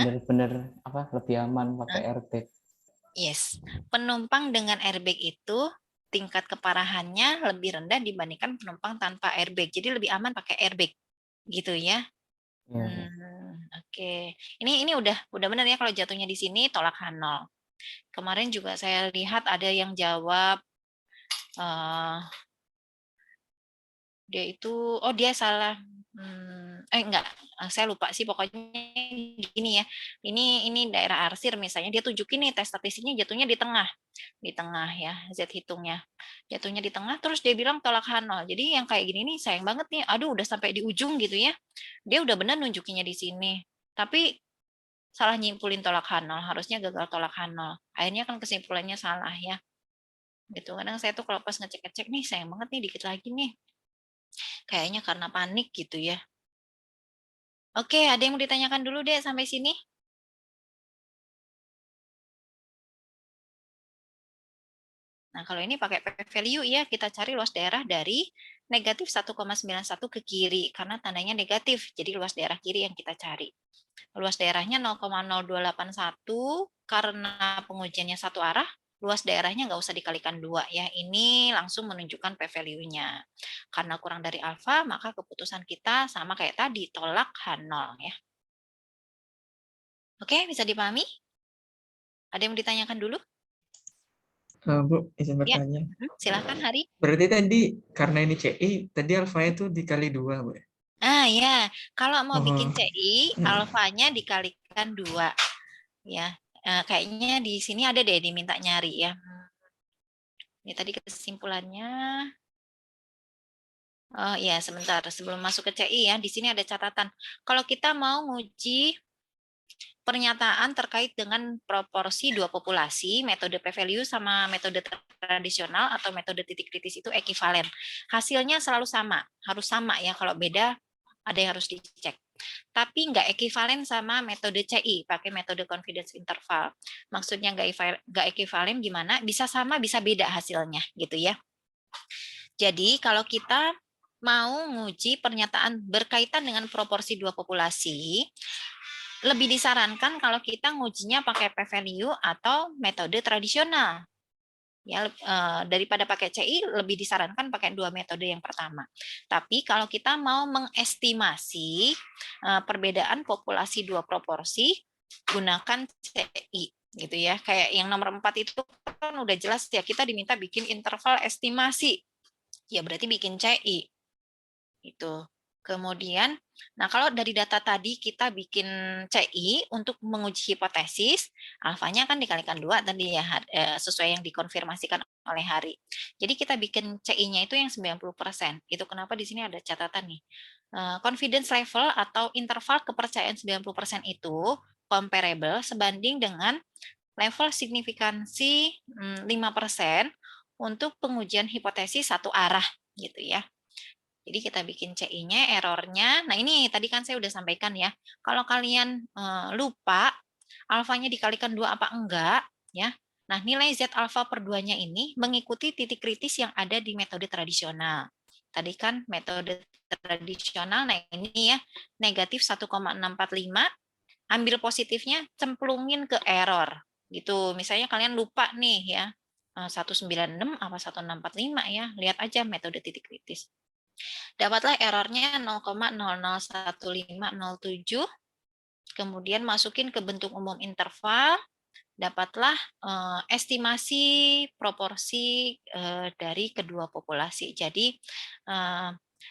benar-benar apa? Lebih aman pakai airbag. Yes. Penumpang dengan airbag itu tingkat keparahannya lebih rendah dibandingkan penumpang tanpa airbag. Jadi lebih aman pakai airbag. Gitu ya. Oke. Ini udah benar ya kalau jatuhnya di sini tolak H0. Kemarin juga saya lihat ada yang jawab dia itu dia salah. Enggak, saya lupa sih, pokoknya gini ya. Ini daerah arsir misalnya, dia tunjukin nih tes statistiknya jatuhnya di tengah ya, Z hitungnya. Jatuhnya di tengah, terus dia bilang tolak H0. Jadi yang kayak gini nih sayang banget nih, aduh udah sampai di ujung gitu ya. Dia udah benar nunjukinnya di sini. Tapi salah nyimpulin tolak H0, harusnya gagal tolak H0. Akhirnya kan kesimpulannya salah ya. Gitu. Kadang saya tuh kalau pas ngecek-ngecek nih, sayang banget nih dikit lagi nih. Kayaknya karena panik gitu ya. Oke, ada yang mau ditanyakan dulu deh sampai sini? Nah, kalau ini pakai p-value ya, kita cari luas daerah dari negatif 1,91 ke kiri, karena tandanya negatif, jadi luas daerah kiri yang kita cari. Luas daerahnya 0,0281, karena pengujiannya satu arah, luas daerahnya nggak usah dikalikan 2 ya. Ini langsung menunjukkan p-value-nya. Karena kurang dari alfa, maka keputusan kita sama kayak tadi, tolak H0 ya. Oke, bisa dipahami? Ada yang mau ditanyakan dulu? Bu, izin bertanya. Ya, silakan Hari. Berarti tadi karena ini CI, tadi alfanya itu dikali 2, Bu. Ya, kalau mau bikin CI, alfanya dikalikan 2. Ya, kayaknya di sini ada deh diminta nyari ya. Ini tadi kesimpulannya. Oh iya, sebentar sebelum masuk ke CI ya, di sini ada catatan. Kalau kita mau nguji pernyataan terkait dengan proporsi dua populasi, metode p-value sama metode tradisional atau metode titik kritis itu ekivalen. Hasilnya selalu sama, harus sama ya. Kalau beda, ada yang harus dicek. Tapi nggak ekivalen sama metode CI, pakai metode confidence interval. Maksudnya nggak ekivalen gimana? Bisa sama, bisa beda hasilnya, gitu ya. Jadi kalau kita mau nguji pernyataan berkaitan dengan proporsi dua populasi, lebih disarankan kalau kita ngujinya pakai p-value atau metode tradisional. Ya, daripada pakai CI, lebih disarankan pakai dua metode yang pertama. Tapi kalau kita mau mengestimasi perbedaan populasi dua proporsi, gunakan CI. Gitu ya. Kayak yang nomor 4 itu kan udah jelas ya, kita diminta bikin interval estimasi. Ya berarti bikin CI. Itu. Kemudian, nah kalau dari data tadi kita bikin CI untuk menguji hipotesis, alfanya kan dikalikan 2 tadi ya, sesuai yang dikonfirmasikan oleh Hari. Jadi kita bikin CI-nya itu yang 90%. Itu kenapa di sini ada catatan nih. Confidence level atau interval kepercayaan 90% itu comparable sebanding dengan level signifikansi 5% untuk pengujian hipotesis satu arah gitu ya. Jadi kita bikin CI-nya, errornya. Nah ini tadi kan saya udah sampaikan ya. Kalau kalian lupa alfanya dikalikan 2 apa enggak, ya. Nah nilai Z alfa per 2-nya ini mengikuti titik kritis yang ada di metode tradisional. Tadi kan metode tradisional, nah ini ya, negatif 1,645, ambil positifnya, cemplungin ke error. Gitu, misalnya kalian lupa nih ya, 196 apa 1645 ya, lihat aja metode titik kritis. Dapatlah errornya 0,001507, kemudian masukin ke bentuk umum interval, dapatlah estimasi proporsi dari kedua populasi. Jadi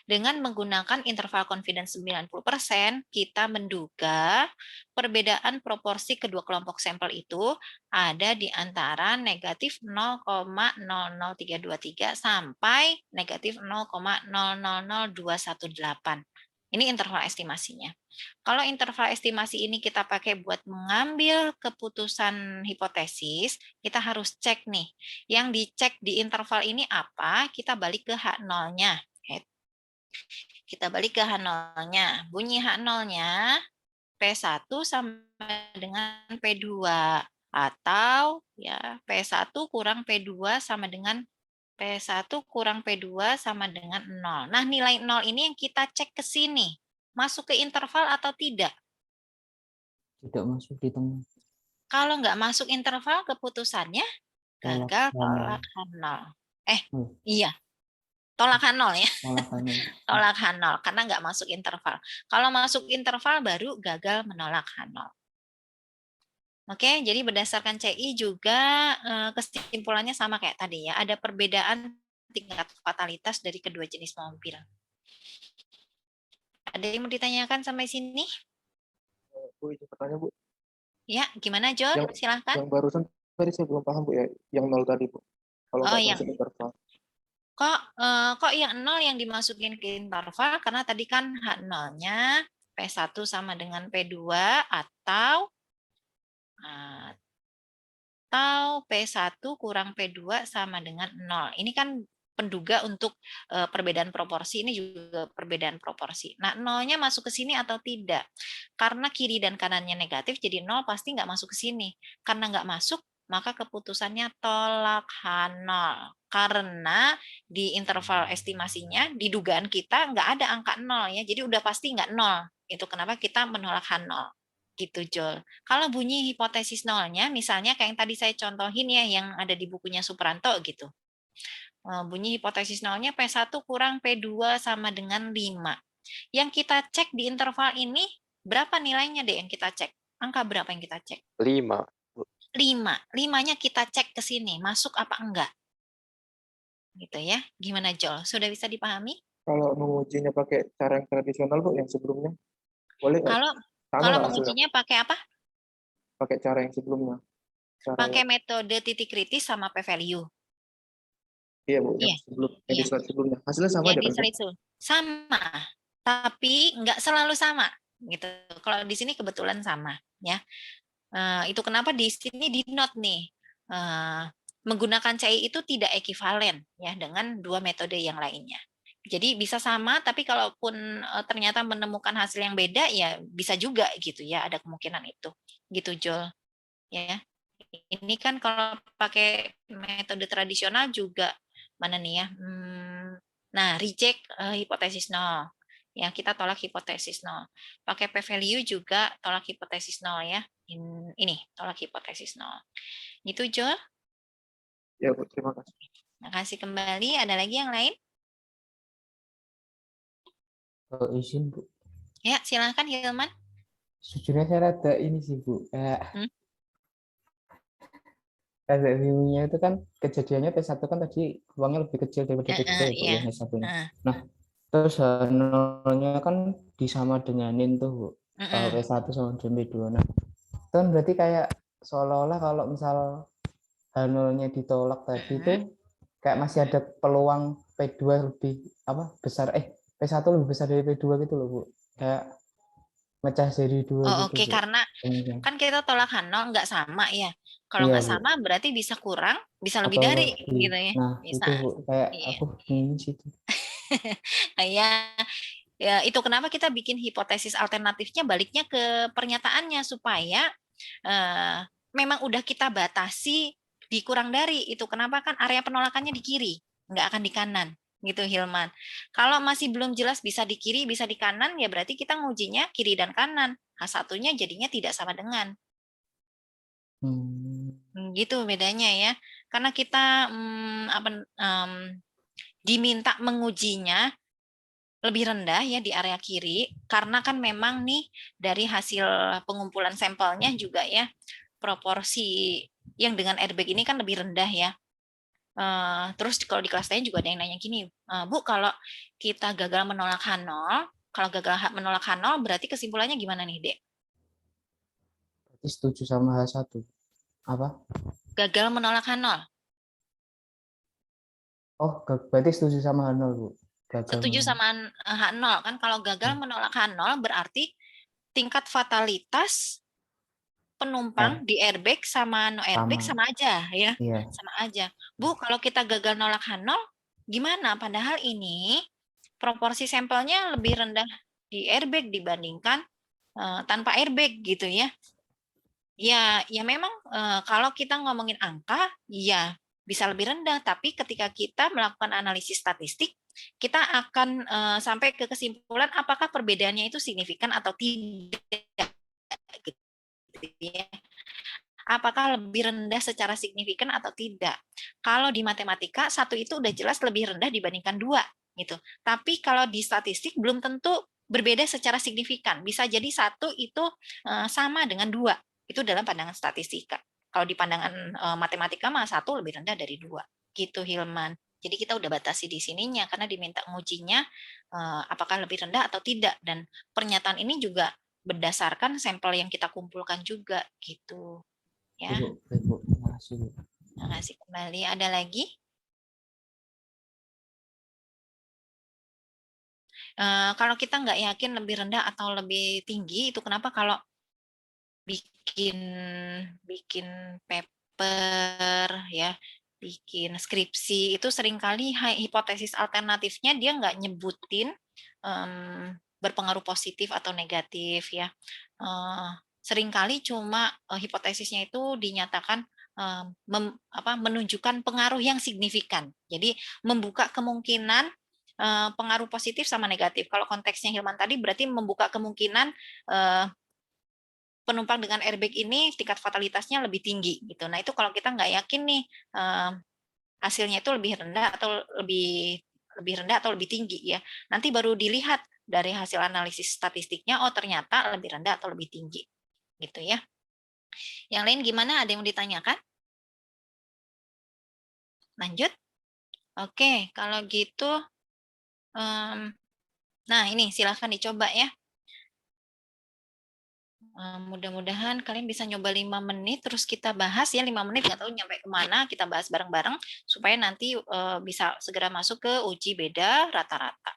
Dengan menggunakan interval confidence 90%, kita menduga perbedaan proporsi kedua kelompok sampel itu ada di antara negatif 0,00323 sampai negatif 0,000218. Ini interval estimasinya. Kalau interval estimasi ini kita pakai buat mengambil keputusan hipotesis, kita harus cek nih. Yang dicek di interval ini apa, kita balik ke H0-nya. Kita balik ke H0-nya. Bunyi H0-nya P1 sama dengan P2. Atau ya P1 kurang P2 sama dengan P1 kurang P2 sama dengan 0. Nah, nilai 0 ini yang kita cek ke sini. Masuk ke interval atau tidak? Tidak masuk di tengah. Kalau nggak masuk interval, keputusannya gagal tolak H0. Iya. Tolak H0 ya. Tolak H0 karena nggak masuk interval. Kalau masuk interval baru gagal menolak H0. Oke, jadi berdasarkan CI juga kesimpulannya sama kayak tadi ya. Ada perbedaan tingkat fatalitas dari kedua jenis mobil. Ada yang mau ditanyakan sampai sini? Bu, izin bertanya, Bu. Ya, gimana Jo? Silahkan. Yang barusan tadi saya belum paham, Bu, ya. Yang 0 tadi, Bu. Kalau nggak masuk interval. Kok yang 0 yang dimasukin ke interval? Karena tadi kan H0-nya P1 sama dengan P2 atau P1 kurang P2 sama dengan 0. Ini kan penduga untuk perbedaan proporsi, ini juga perbedaan proporsi. Nah, 0-nya masuk ke sini atau tidak? Karena kiri dan kanannya negatif, jadi 0 pasti nggak masuk ke sini. Karena nggak masuk, maka keputusannya tolak H0. Karena di interval estimasinya, di dugaan kita nggak ada angka 0 ya, jadi udah pasti nggak 0. Itu kenapa kita menolak H0. Gitu, Jol. Kalau bunyi hipotesis nolnya, misalnya kayak yang tadi saya contohin ya, yang ada di bukunya Supranto gitu. Bunyi hipotesis nolnya P1 kurang P2 sama dengan 5. Yang kita cek di interval ini, berapa nilainya deh yang kita cek? Angka berapa yang kita cek? 5. 5-nya kita cek ke sini, masuk apa enggak? Gitu ya. Gimana, Jol? Sudah bisa dipahami? Kalau mengujinya pakai cara yang tradisional, Bu, yang sebelumnya, boleh nggak? Kalau mengujinya pakai apa? Pakai cara yang sebelumnya. Pakai metode titik kritis sama p-value. Iya, Bu, yang di slide sebelumnya. Hasilnya sama aja kan? Sama, tapi nggak selalu sama. Gitu. Kalau di sini kebetulan sama, ya. Itu kenapa di sini di note nih. Menggunakan CI itu tidak ekivalen ya dengan dua metode yang lainnya. Jadi bisa sama, tapi kalaupun ternyata menemukan hasil yang beda, ya bisa juga gitu ya, ada kemungkinan itu. Gitu, Jol. Ya. Ini kan kalau pakai metode tradisional juga, mana nih ya? Nah, reject hipotesis 0. Ya, kita tolak hipotesis 0. Pakai p-value juga tolak hipotesis 0 ya. Ini, tolak hipotesis 0. Itu, Jol. Ya, Bu, terima kasih. Terima kasih kembali. Ada lagi yang lain? Izin, Bu. Ya, silakan Hilman. Sejujurnya saya rada ini sih, Bu. Rada bingungnya itu kan kejadiannya P1 kan tadi ruangnya lebih kecil daripada P2 ya, Bu, H1-nya. Nah, terus H0-nya kan disama denganin tuh, Bu. P1 sama dengan P2. Nah, itu kan berarti kayak seolah-olah kalau misal H0-nya ditolak tadi tuh kayak masih ada peluang P2 lebih besar, P1 lebih besar dari P2 gitu loh, Bu. Kayak mecah jadi 2 gitu. Oke, karena kan kita tolak H0 nggak sama ya. Kalau nggak sama berarti bisa kurang, bisa lebih dari gitu ya. Nah, bisa. Itu, Bu, kayak aku bingung sih itu. Ya, itu kenapa kita bikin hipotesis alternatifnya baliknya ke pernyataannya supaya memang udah kita batasi di kurang dari. Itu kenapa kan area penolakannya di kiri, nggak akan di kanan. Gitu, Hilman. Kalau masih belum jelas bisa di kiri, bisa di kanan, ya berarti kita ngujinya kiri dan kanan. H1-nya jadinya tidak sama dengan. Gitu bedanya ya. Karena kita diminta mengujinya lebih rendah ya di area kiri, karena kan memang nih dari hasil pengumpulan sampelnya juga ya, proporsi yang dengan airbag ini kan lebih rendah ya. Terus kalau di kelas lain juga ada yang nanya gini, Bu, kalau kita gagal menolak H0, kalau gagal menolak H0 berarti kesimpulannya gimana nih, Dek? Berarti setuju sama H1. Apa? Gagal menolak H0. Oh, berarti setuju sama H0, Bu. Gagal Setuju sama H0 kan, kalau gagal menolak H0 berarti tingkat fatalitas penumpang di airbag sama no airbag sama aja ya. Iya. Sama aja. Bu, kalau kita gagal nolak H0 gimana? Padahal ini proporsi sampelnya lebih rendah di airbag dibandingkan tanpa airbag gitu ya. Ya memang kalau kita ngomongin angka, ya bisa lebih rendah. Tapi ketika kita melakukan analisis statistik, kita akan sampai ke kesimpulan apakah perbedaannya itu signifikan atau tidak. Gitu ya. Apakah lebih rendah secara signifikan atau tidak. Kalau di matematika, satu itu udah jelas lebih rendah dibandingkan dua. Gitu. Tapi kalau di statistik belum tentu berbeda secara signifikan. Bisa jadi satu itu sama dengan dua. Itu dalam pandangan statistika. Kalau di pandangan matematika mah satu lebih rendah dari dua. Gitu Hilman. Jadi kita udah batasi di sininya karena diminta ngujinya apakah lebih rendah atau tidak. Dan pernyataan ini juga berdasarkan sampel yang kita kumpulkan juga gitu. Ya. Ibu, terima kasih, Bu. Terima kasih kembali. Ada lagi? Kalau kita nggak yakin lebih rendah atau lebih tinggi, itu kenapa kalau bikin paper ya, bikin skripsi itu seringkali hipotesis alternatifnya dia nggak nyebutin berpengaruh positif atau negatif ya. Seringkali cuma hipotesisnya itu dinyatakan menunjukkan pengaruh yang signifikan. Jadi membuka kemungkinan pengaruh positif sama negatif. Kalau konteksnya Hilman tadi berarti membuka kemungkinan penumpang dengan airbag ini tingkat fatalitasnya lebih tinggi gitu. Nah itu kalau kita nggak yakin nih hasilnya itu lebih rendah atau lebih rendah atau lebih tinggi ya. Nanti baru dilihat dari hasil analisis statistiknya, oh ternyata lebih rendah atau lebih tinggi gitu ya. Yang lain gimana? Ada yang mau ditanyakan? Lanjut. Oke, kalau gitu, nah ini silahkan dicoba ya. Mudah-mudahan kalian bisa nyoba 5 menit, terus kita bahas ya 5 menit, nggak tahu nyampe kemana, kita bahas bareng-bareng, supaya nanti bisa segera masuk ke uji beda rata-rata.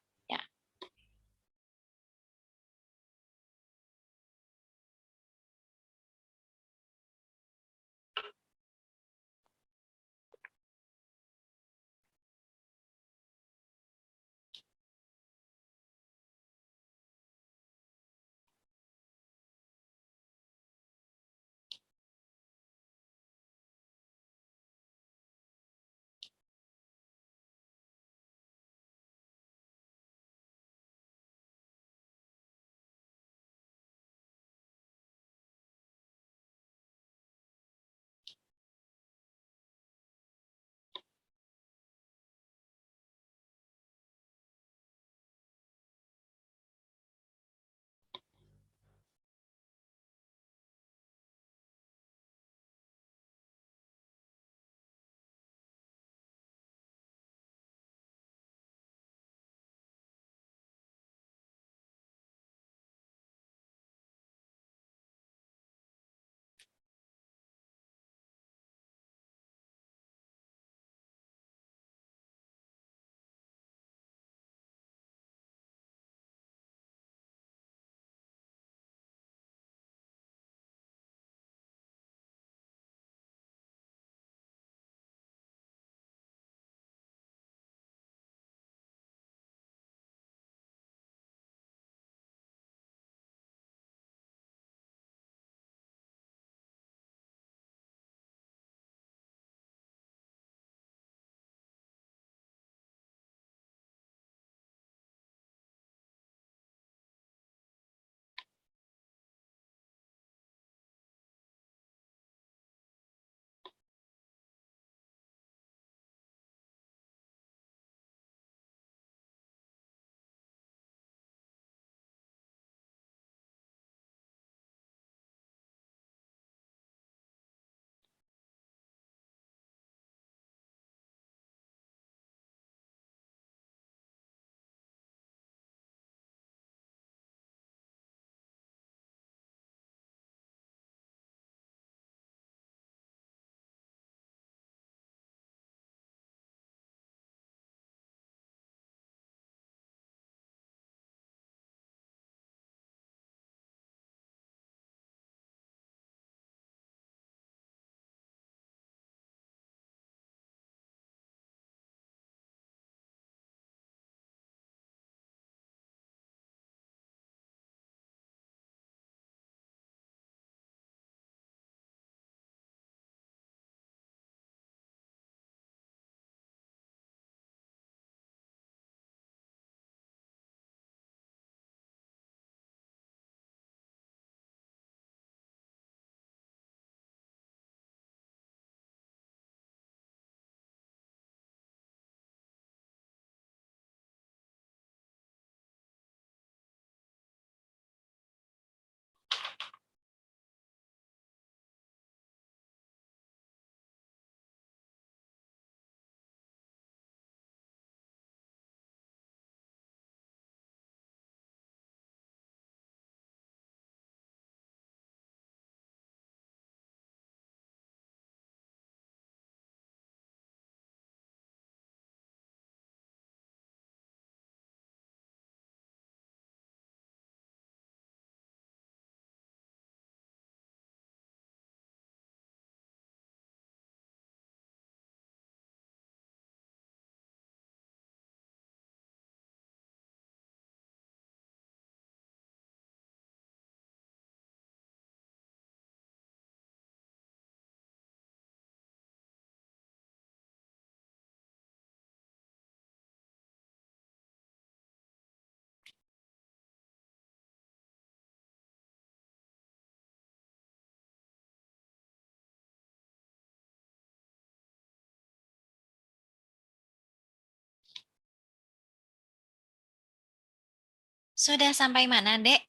Sudah sampai mana, Dek?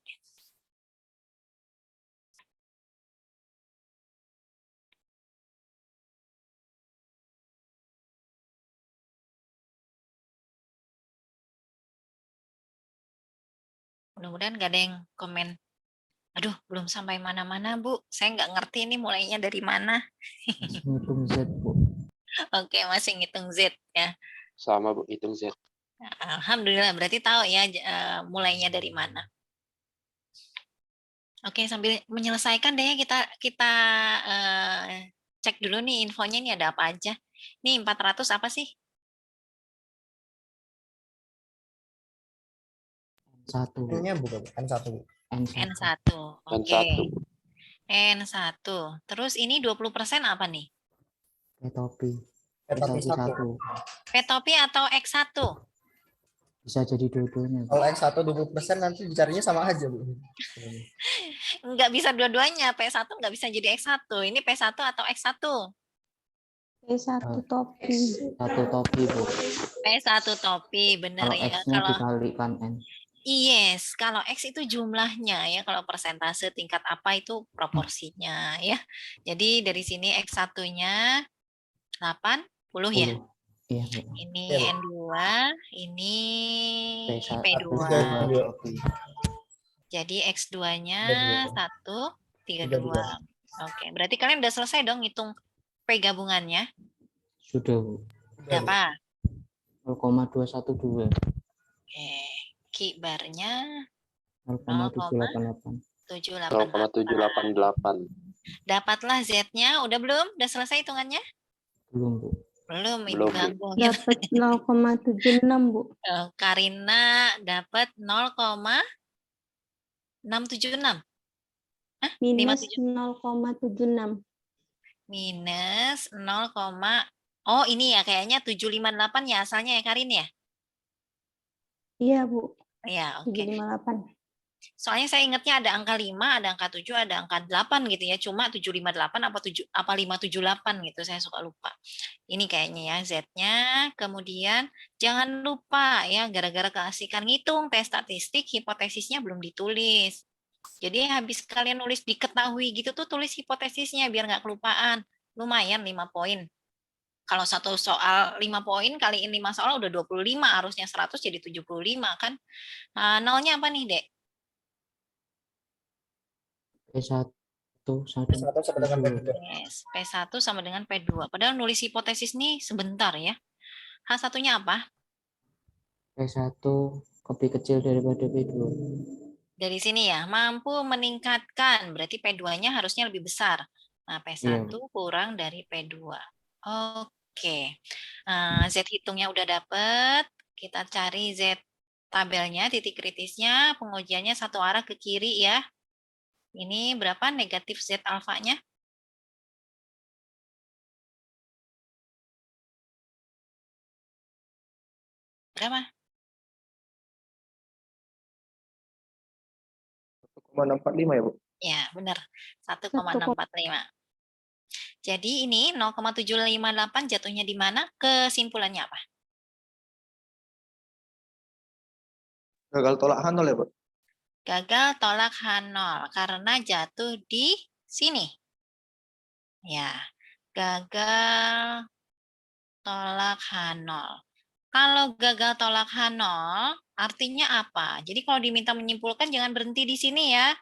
Mudah-mudahan nggak ada yang komen. Aduh, belum sampai mana-mana, Bu. Saya nggak ngerti ini mulainya dari mana. Ngitung Z, Bu. Oke, masih ngitung Z ya. Sama Bu, hitung Z. Alhamdulillah, berarti tahu ya mulainya dari mana. Oke, sambil menyelesaikan deh kita cek dulu nih infonya ini ada apa aja. Nih 400 apa sih? N1. N-nya bukan N1. N1. Oke. N1. N1. Terus ini 20% apa nih? P-topi. P-topi P-topi 1. P-topi atau X1? Bisa jadi dua-duanya. Kalau X1 20% nanti dicarinya sama aja, Bu. Nggak bisa dua-duanya. P1 nggak bisa jadi X1. Ini P1 atau X1? P1 topi. Satu topi, Bu. P1 topi, benar Kalau ya. X-nya dikalikan N. Yes, kalau X itu jumlahnya ya, kalau persentase tingkat apa itu proporsinya ya. Jadi dari sini X1-nya 80 ya. Iya, Bu. Ini Iya, N2, ini P1, P2. topi. Jadi X2-nya 32. 132. Oke, berarti kalian udah selesai dong hitung P gabungannya. Sudah, Bu. Berapa? 0,212. Oke, Q barnya 0,788. 0,788. 0,788. Dapatlah Z-nya, udah belum? Udah selesai hitungannya? Belum, Bu. Belum, Belum, Ibu Bu. ganggu. Dapat 0,76, Bu. Karina dapat 0,676. Hah? Minus 57. 0,76. Minus 0, oh ini ya kayaknya 758 ya asalnya ya Karin ya? Iya, Bu. Ya, oke. 758. Soalnya saya ingatnya ada angka 5, ada angka 7, ada angka 8 gitu ya. Cuma 758 apa 578 gitu, saya suka lupa. Ini kayaknya ya Z-nya. Kemudian jangan lupa ya, gara-gara keasikan ngitung tes statistik, hipotesisnya belum ditulis. Jadi habis kalian nulis diketahui gitu tuh tulis hipotesisnya biar nggak kelupaan. Lumayan 5 poin. Kalau satu soal 5 poin kaliin 5 soal udah 25, harusnya 100 jadi 75 kan. Nolnya apa nih, Dek? P1 sama dengan P2. Yes, P1 sama dengan P2. Padahal nulis hipotesis nih sebentar ya. H1-nya apa? P1 lebih kecil daripada P2. Dari sini ya, mampu meningkatkan. Berarti P2-nya harusnya lebih besar. Nah, P1 kurang dari P2. Oke. Z hitungnya udah dapet. Kita cari Z tabelnya, titik kritisnya, pengujiannya satu arah ke kiri ya. Ini berapa negatif Z alfanya? Berapa? 1,645 ya, Bu? Ya, benar. 1,645. Jadi ini 0,758 jatuhnya di mana? Kesimpulannya apa? Gagal tolak H0 ya, Bu? Gagal tolak H0 karena jatuh di sini. Ya, gagal tolak H0. Kalau gagal tolak H0, artinya apa? Jadi kalau diminta menyimpulkan jangan berhenti di sini ya.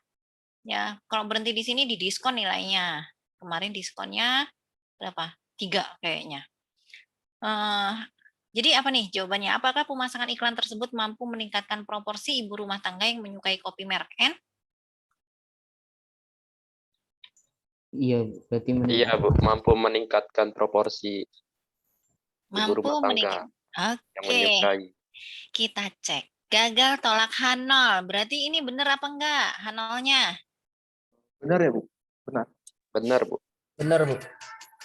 Ya, kalau berhenti di sini didiskon nilainya. Kemarin diskonnya berapa? 3 kayaknya. Jadi apa nih jawabannya? Apakah pemasangan iklan tersebut mampu meningkatkan proporsi ibu rumah tangga yang menyukai kopi merek N? Iya, berarti Iya, Bu, mampu meningkatkan proporsi ibu rumah tangga yang menyukai. Kita cek. Gagal tolak H0. Berarti ini benar apa enggak H0-nya? Benar ya, Bu? Benar. Benar, Bu. Benar, Bu.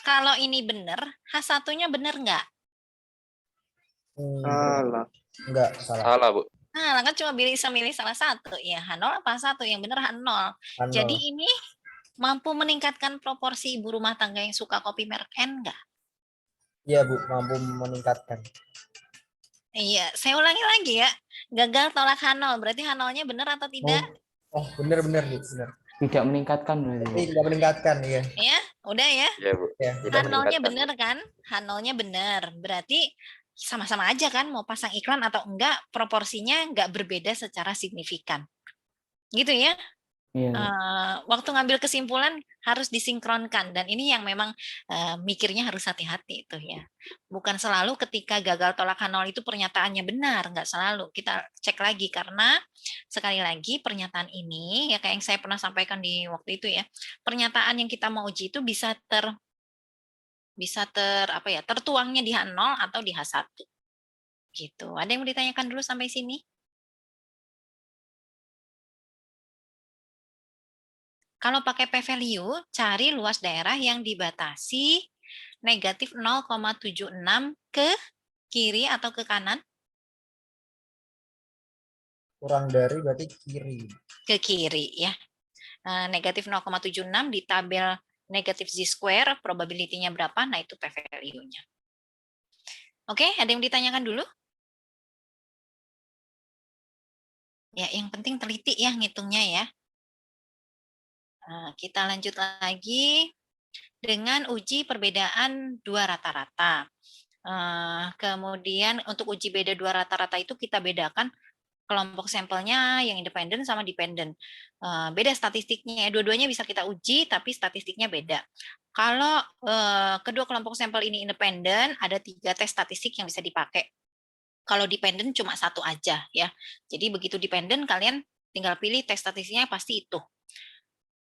Kalau ini benar, H1-nya benar enggak? Salah. Enggak, salah. Salah, Bu. Nah, kan cuma bisa milih salah satu. Ya, H0 apa H1? Yang benar H0. Jadi ini mampu meningkatkan proporsi ibu rumah tangga yang suka kopi merek N enggak? Iya, Bu, mampu meningkatkan. Iya, saya ulangi lagi ya. Gagal tolak H0, berarti H0-nya benar atau tidak? Oh, benar, benar. Tidak meningkatkan berarti. Tidak meningkatkan, ya. Ya, udah ya. Ya, Bu. Ya. H0-nya benar kan? H0-nya benar. Berarti sama-sama aja kan mau pasang iklan atau enggak, proporsinya enggak berbeda secara signifikan. Gitu ya. Iya. Waktu ngambil kesimpulan harus disinkronkan, dan ini yang memang mikirnya harus hati-hati itu ya. Bukan selalu ketika gagal tolak H0 itu pernyataannya benar, nggak selalu. Kita cek lagi, karena sekali lagi pernyataan ini ya kayak yang saya pernah sampaikan di waktu itu ya. Pernyataan yang kita mau uji itu bisa tertuangnya di H0 atau di H1. Gitu. Ada yang mau ditanyakan dulu sampai sini? Kalau pakai p-value, cari luas daerah yang dibatasi negatif 0,76 ke kiri atau ke kanan? Kurang dari berarti kiri. Ke kiri ya. Negatif 0,76 di tabel negatif z-square, probability-nya berapa? Nah, itu p-value-nya. Oke, ada yang ditanyakan dulu? Ya, yang penting teliti ya ngitungnya ya. Kita lanjut lagi dengan uji perbedaan dua rata-rata. Kemudian untuk uji beda dua rata-rata itu kita bedakan kelompok sampelnya yang independen sama dependen. Beda statistiknya, dua-duanya bisa kita uji tapi statistiknya beda. Kalau kedua kelompok sampel ini independen, ada 3 tes statistik yang bisa dipakai. Kalau dependen cuma 1 aja ya. Jadi begitu dependen kalian tinggal pilih tes statistiknya pasti itu.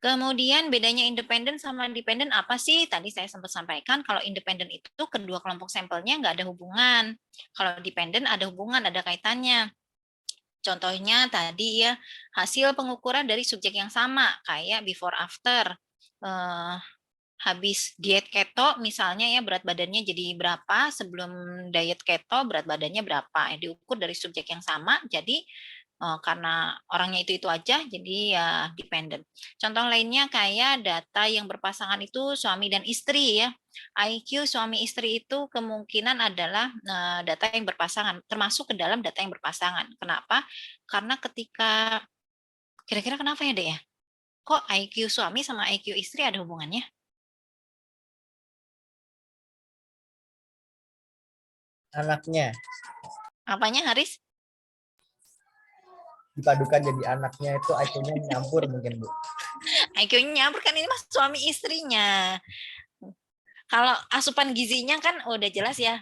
Kemudian bedanya independen sama dependen apa sih? Tadi saya sempat sampaikan kalau independen itu kedua kelompok sampelnya nggak ada hubungan. Kalau dependen ada hubungan, ada kaitannya. Contohnya tadi ya, hasil pengukuran dari subjek yang sama, kayak before after. Habis diet keto misalnya ya, berat badannya jadi berapa, sebelum diet keto berat badannya berapa. Diukur dari subjek yang sama, jadi karena orangnya itu aja, jadi ya dependent. Contoh lainnya kayak data yang berpasangan itu suami dan istri ya. IQ suami istri itu kemungkinan adalah data yang berpasangan, termasuk ke dalam data yang berpasangan. Kenapa? Karena ketika, kira-kira kenapa ya Dek ya? Kok IQ suami sama IQ istri ada hubungannya? Anaknya. Apanya Haris? Dipadukan jadi anaknya itu IQ-nya nyampur mungkin, Bu. IQ-nya nyampur kan, ini mas suami istrinya. Kalau asupan gizinya kan udah jelas ya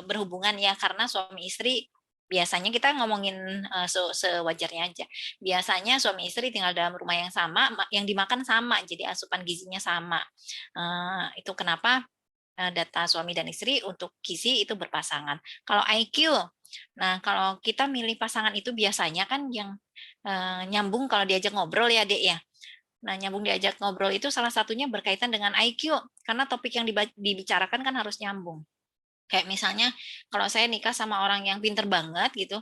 berhubungan ya, karena suami istri biasanya kita ngomongin sewajarnya aja. Biasanya suami istri tinggal dalam rumah yang sama, yang dimakan sama, jadi asupan gizinya sama. Itu kenapa data suami dan istri untuk gizi itu berpasangan. Kalau IQ, nah kalau kita milih pasangan itu biasanya kan yang nyambung kalau diajak ngobrol ya Dek ya. Nah nyambung diajak ngobrol itu salah satunya berkaitan dengan IQ, karena topik yang dibicarakan kan harus nyambung. Kayak misalnya kalau saya nikah sama orang yang pinter banget gitu,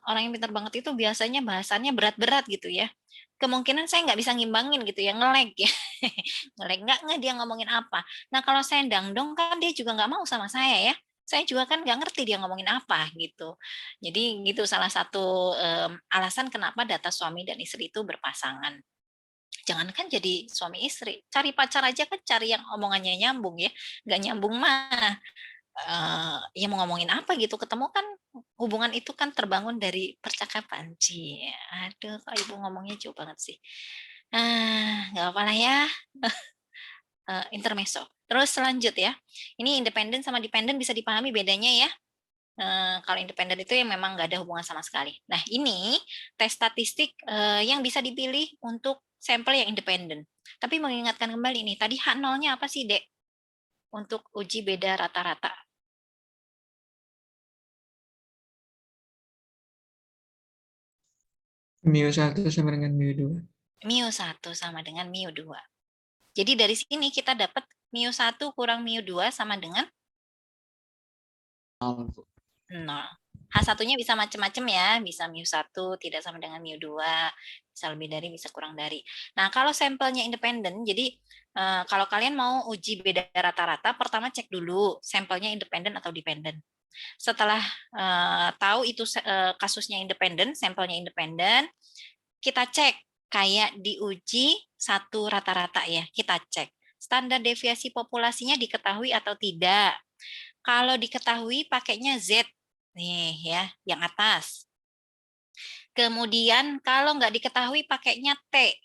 orang yang pinter banget itu biasanya bahasannya berat-berat gitu ya. Kemungkinan saya nggak bisa ngimbangin gitu ya, nge-lag ya. Nge-lag nggak dia ngomongin apa. Nah kalau saya dangdong kan dia juga nggak mau sama saya ya. Saya juga kan nggak ngerti dia ngomongin apa gitu. Jadi gitu salah satu alasan kenapa data suami dan istri itu berpasangan. Jangankan jadi suami istri, cari pacar aja kan cari yang omongannya nyambung ya. Nggak nyambung mah ya mau ngomongin apa gitu, ketemu kan hubungan itu kan terbangun dari percakapan. Aduh, kok ibu ngomongnya jauh banget sih. Nggak apa-apa lah ya. Intermezzo. Terus lanjut ya. Ini independen sama dependen bisa dipahami bedanya ya. Kalau independen itu yang memang nggak ada hubungan sama sekali. Nah ini tes statistik yang bisa dipilih untuk sampel yang independen. Tapi mengingatkan kembali nih, tadi H0-nya apa sih Dek? Untuk uji beda rata-rata. Mu1 sama dengan Mu2. Mu1 sama dengan Mu2. Jadi dari sini kita dapat Mu1 kurang Mu2 sama dengan 0. H1-nya bisa macam-macam ya, bisa Mu1 tidak sama dengan Mu2, bisa lebih dari, bisa kurang dari. Nah, kalau sampelnya independen, jadi kalau kalian mau uji beda rata-rata, pertama cek dulu sampelnya independen atau dependen. Setelah tahu itu kasusnya independen, sampelnya independen, kita cek kayak diuji satu rata-rata ya. Kita cek standar deviasi populasinya diketahui atau tidak. Kalau diketahui pakainya Z nih ya, yang atas. Kemudian kalau nggak diketahui pakainya T.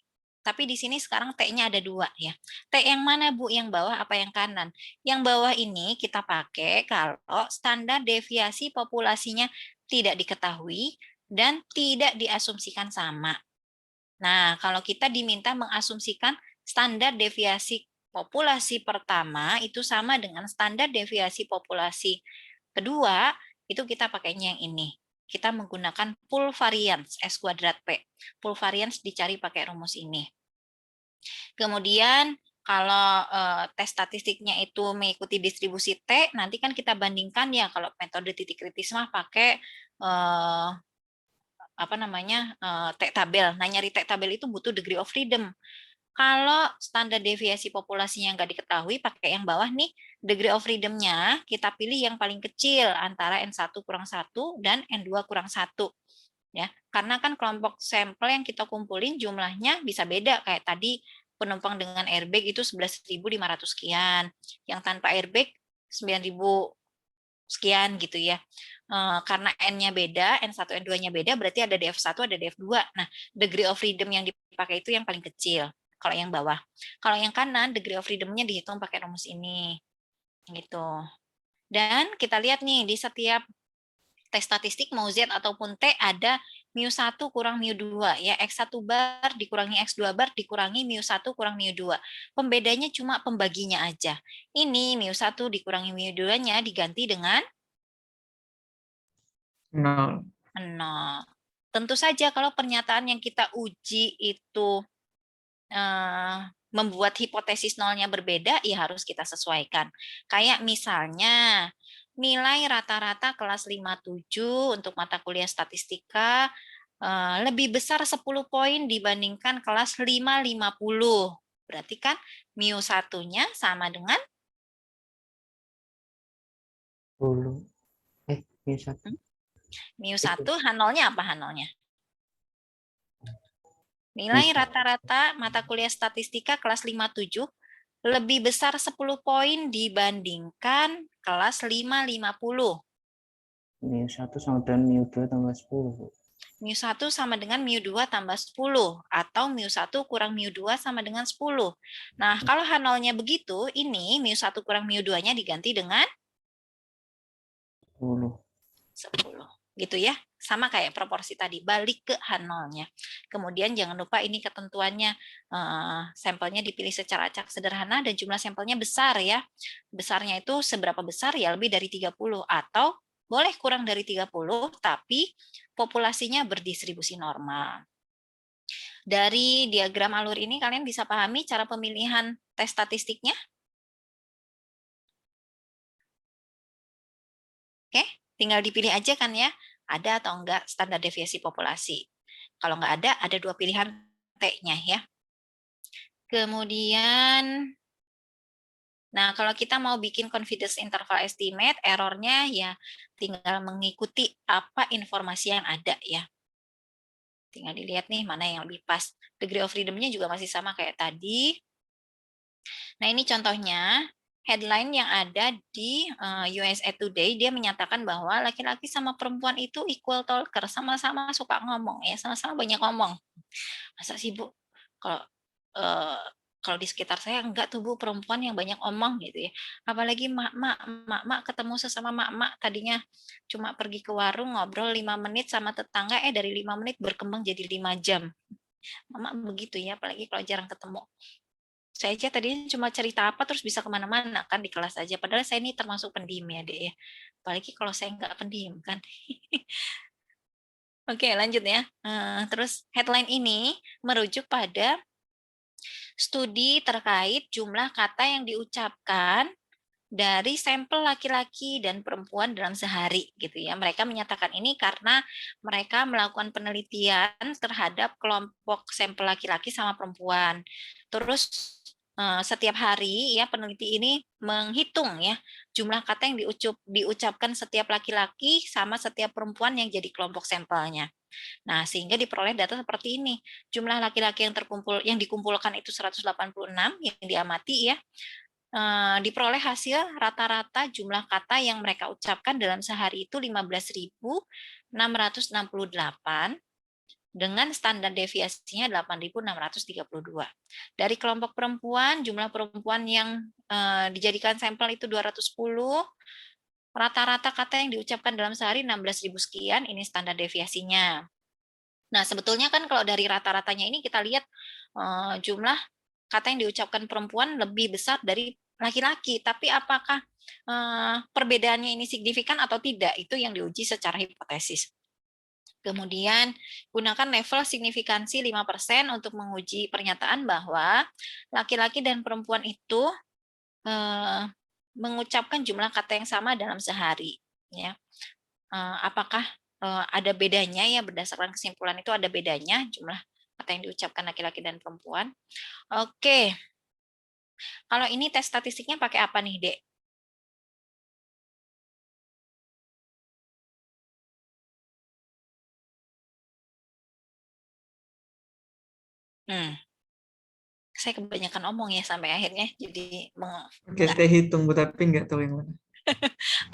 Tapi di sini sekarang T-nya ada 2 ya. T yang mana Bu? Yang bawah apa yang kanan? Yang bawah ini kita pakai kalau standar deviasi populasinya tidak diketahui dan tidak diasumsikan sama. Nah, kalau kita diminta mengasumsikan standar deviasi populasi pertama itu sama dengan standar deviasi populasi kedua, itu kita pakainya yang ini. Kita menggunakan pool variance S kuadrat P. Pool variance dicari pakai rumus ini. Kemudian kalau tes statistiknya itu mengikuti distribusi T, nanti kan kita bandingkan ya kalau metode titik kritis mah pakai T tabel. Nah, nyari T tabel itu butuh degree of freedom. Kalau standar deviasi populasinya nggak diketahui, pakai yang bawah nih, degree of freedom-nya kita pilih yang paling kecil antara N1 kurang 1 dan N2 kurang 1. Ya, karena kan kelompok sampel yang kita kumpulin jumlahnya bisa beda. Kayak tadi penumpang dengan airbag itu 11.500 sekian. Yang tanpa airbag 9.000 sekian gitu ya. Karena N-nya beda, N1, N2-nya beda, berarti ada DF1, ada DF2. Nah, degree of freedom yang dipakai itu yang paling kecil. Kalau yang bawah. Kalau yang kanan, degree of freedom-nya dihitung pakai rumus ini. Gitu. Dan kita lihat nih, di setiap tes statistik mau Z ataupun T ada mu1 kurang mu2. Ya, X1 bar dikurangi X2 bar dikurangi mu1 kurang mu2. Pembedanya cuma pembaginya aja. Ini mu1 dikurangi mu2-nya diganti dengan 0. Tentu saja kalau pernyataan yang kita uji itu membuat hipotesis nolnya berbeda, ya harus kita sesuaikan. Kayak misalnya, nilai rata-rata kelas 57 untuk mata kuliah statistika lebih besar 10 poin dibandingkan kelas 550. Berarti kan mu1-nya sama dengan? mu1. mu1, H0-nya apa H0-nya? Nilai rata-rata mata kuliah statistika kelas 57 lebih besar 10 poin dibandingkan kelas 550. mu1 sama dengan mu2 tambah 10. mu1 sama dengan mu2 tambah 10. Atau mu1 kurang mu2 sama dengan 10. Nah, kalau H0-nya begitu, ini mu1 kurang mu2-nya diganti dengan 10. Gitu ya. Sama kayak proporsi tadi, balik ke H0-nya. Kemudian jangan lupa ini ketentuannya, sampelnya dipilih secara acak sederhana dan jumlah sampelnya besar ya. Besarnya itu seberapa besar ya, lebih dari 30 atau boleh kurang dari 30 tapi populasinya berdistribusi normal. Dari diagram alur ini kalian bisa pahami cara pemilihan tes statistiknya? Oke, tinggal dipilih aja kan ya. Ada atau enggak standar deviasi populasi. Kalau enggak ada 2 pilihan T-nya ya. Kemudian, nah kalau kita mau bikin confidence interval estimate, errornya ya tinggal mengikuti apa informasi yang ada ya. Tinggal dilihat nih mana yang lebih pas. Degree of freedom-nya juga masih sama kayak tadi. Nah ini contohnya. Headline yang ada di USA Today, dia menyatakan bahwa laki-laki sama perempuan itu equal talker, sama-sama suka ngomong, ya sama-sama banyak ngomong. Masa sih Bu, kalau di sekitar saya enggak tuh Bu perempuan yang banyak ngomong gitu ya. Apalagi mak-mak ketemu sesama mak-mak tadinya cuma pergi ke warung ngobrol 5 menit sama tetangga, dari 5 menit berkembang jadi 5 jam. Mama begitu ya, apalagi kalau jarang ketemu. Saya aja tadinya cuma cerita apa terus bisa kemana-mana kan di kelas aja. Padahal saya ini termasuk pendiam ya Dek ya. Apalagi kalau saya nggak pendiam kan. Oke lanjut ya. Terus headline ini merujuk pada studi terkait jumlah kata yang diucapkan dari sampel laki-laki dan perempuan dalam sehari gitu ya. Mereka menyatakan ini karena mereka melakukan penelitian terhadap kelompok sampel laki-laki sama perempuan. Terus setiap hari ya peneliti ini menghitung ya jumlah kata yang diucapkan setiap laki-laki sama setiap perempuan yang jadi kelompok sampelnya. Nah, sehingga diperoleh data seperti ini. Jumlah laki-laki yang dikumpulkan itu 186 yang diamati ya. Diperoleh hasil rata-rata jumlah kata yang mereka ucapkan dalam sehari itu 15.668 dengan standar deviasinya 8.632. Dari kelompok perempuan, jumlah perempuan yang dijadikan sampel itu 210, rata-rata kata yang diucapkan dalam sehari 16.000 sekian, ini standar deviasinya. Nah, sebetulnya kan kalau dari rata-ratanya ini kita lihat jumlah kata yang diucapkan perempuan lebih besar dari laki-laki, tapi apakah perbedaannya ini signifikan atau tidak, itu yang diuji secara hipotesis. Kemudian gunakan level signifikansi 5% untuk menguji pernyataan bahwa laki-laki dan perempuan itu mengucapkan jumlah kata yang sama dalam sehari. Ya. Apakah ada bedanya ya, berdasarkan kesimpulan itu ada bedanya jumlah kata yang diucapkan laki-laki dan perempuan. Oke. Kalau ini tes statistiknya pakai apa nih, Dek? Saya kebanyakan omong ya sampai akhirnya jadi pakai teh hitung Bu, tapi nggak tahu yang mana.